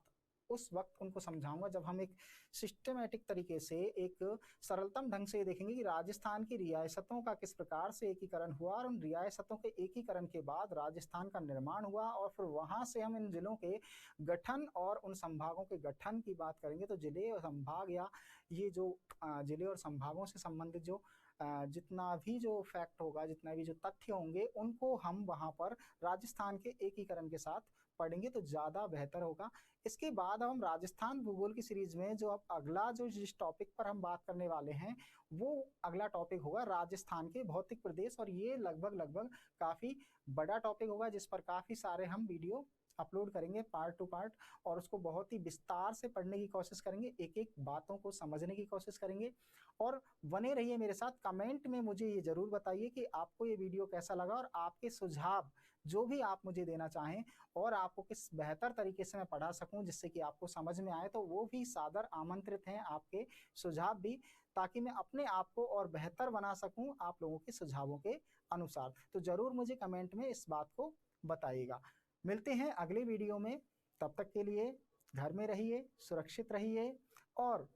उस वक्त उनको समझाऊंगा जब हम एक सिस्टमेटिक तरीके से, एक सरलतम ढंग से देखेंगे कि राजस्थान की रियासतों का किस प्रकार से एकीकरण हुआ, और उन रियासतों के एकीकरण के बाद राजस्थान का निर्माण हुआ, और फिर वहां से हम इन जिलों के गठन और उन संभागों के गठन की बात करेंगे। तो जिले और संभाग या ये जो जिले और संभागों से संबंधित जो जितना भी जो फैक्ट होगा, जितना भी जो तथ्य होंगे, उनको हम वहां पर राजस्थान के एकीकरण के साथ पढ़ेंगे तो ज्यादा बेहतर होगा। इसके बाद हम राजस्थान भूगोल की सीरीज में जो अब अगला जो जिस टॉपिक पर हम बात करने वाले हैं, वो अगला टॉपिक होगा राजस्थान के भौतिक प्रदेश। और ये लगभग लगभग काफी बड़ा टॉपिक होगा, जिस पर काफी सारे हम वीडियो अपलोड करेंगे पार्ट टू पार्ट, और उसको बहुत ही विस्तार से पढ़ने की कोशिश करेंगे, एक एक बातों को समझने की कोशिश करेंगे। और बने रहिए मेरे साथ। कमेंट में मुझे ये जरूर बताइए कि आपको ये वीडियो कैसा लगा, और आपके सुझाव जो भी आप मुझे देना चाहें, और आपको किस बेहतर तरीके से मैं पढ़ा सकूं जिससे कि आपको समझ में आए, तो वो भी सादर आमंत्रित हैं आपके सुझाव भी, ताकि मैं अपने आप को और बेहतर बना सकूं आप लोगों के सुझावों के अनुसार। तो जरूर मुझे कमेंट में इस बात को बताइएगा। मिलते हैं अगले वीडियो में, तब तक के लिए घर में रहिए, सुरक्षित रहिए, और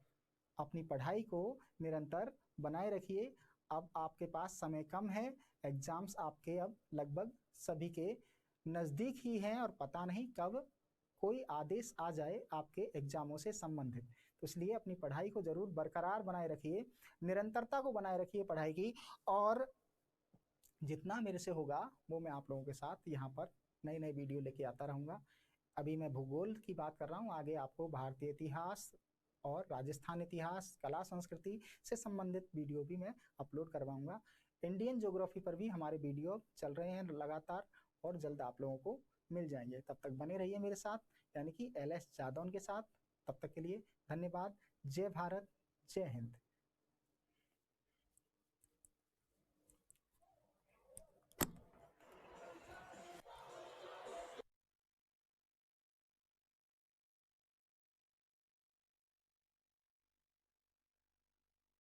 अपनी पढ़ाई को निरंतर बनाए रखिए। अब आपके पास समय कम है, एग्जाम्स आपके अब लगभग सभी के नजदीक ही हैं, और पता नहीं कब कोई आदेश आ जाए आपके एग्जामों से संबंधित। तो इसलिए अपनी पढ़ाई को जरूर बरकरार बनाए रखिए, निरंतरता को बनाए रखिए पढ़ाई की, और जितना मेरे से होगा वो मैं आप लोगों के साथ यहाँ पर नई नई वीडियो लेके आता रहूँगा। अभी मैं भूगोल की बात कर रहा हूँ, आगे आपको भारतीय इतिहास और राजस्थान इतिहास, कला संस्कृति से संबंधित वीडियो भी मैं अपलोड करवाऊंगा। इंडियन ज्योग्राफी पर भी हमारे वीडियो चल रहे हैं लगातार, और जल्द आप लोगों को मिल जाएंगे। तब तक बने रहिए मेरे साथ, यानी कि LS जादौन के साथ। तब तक के लिए धन्यवाद। जय भारत, जय हिंद।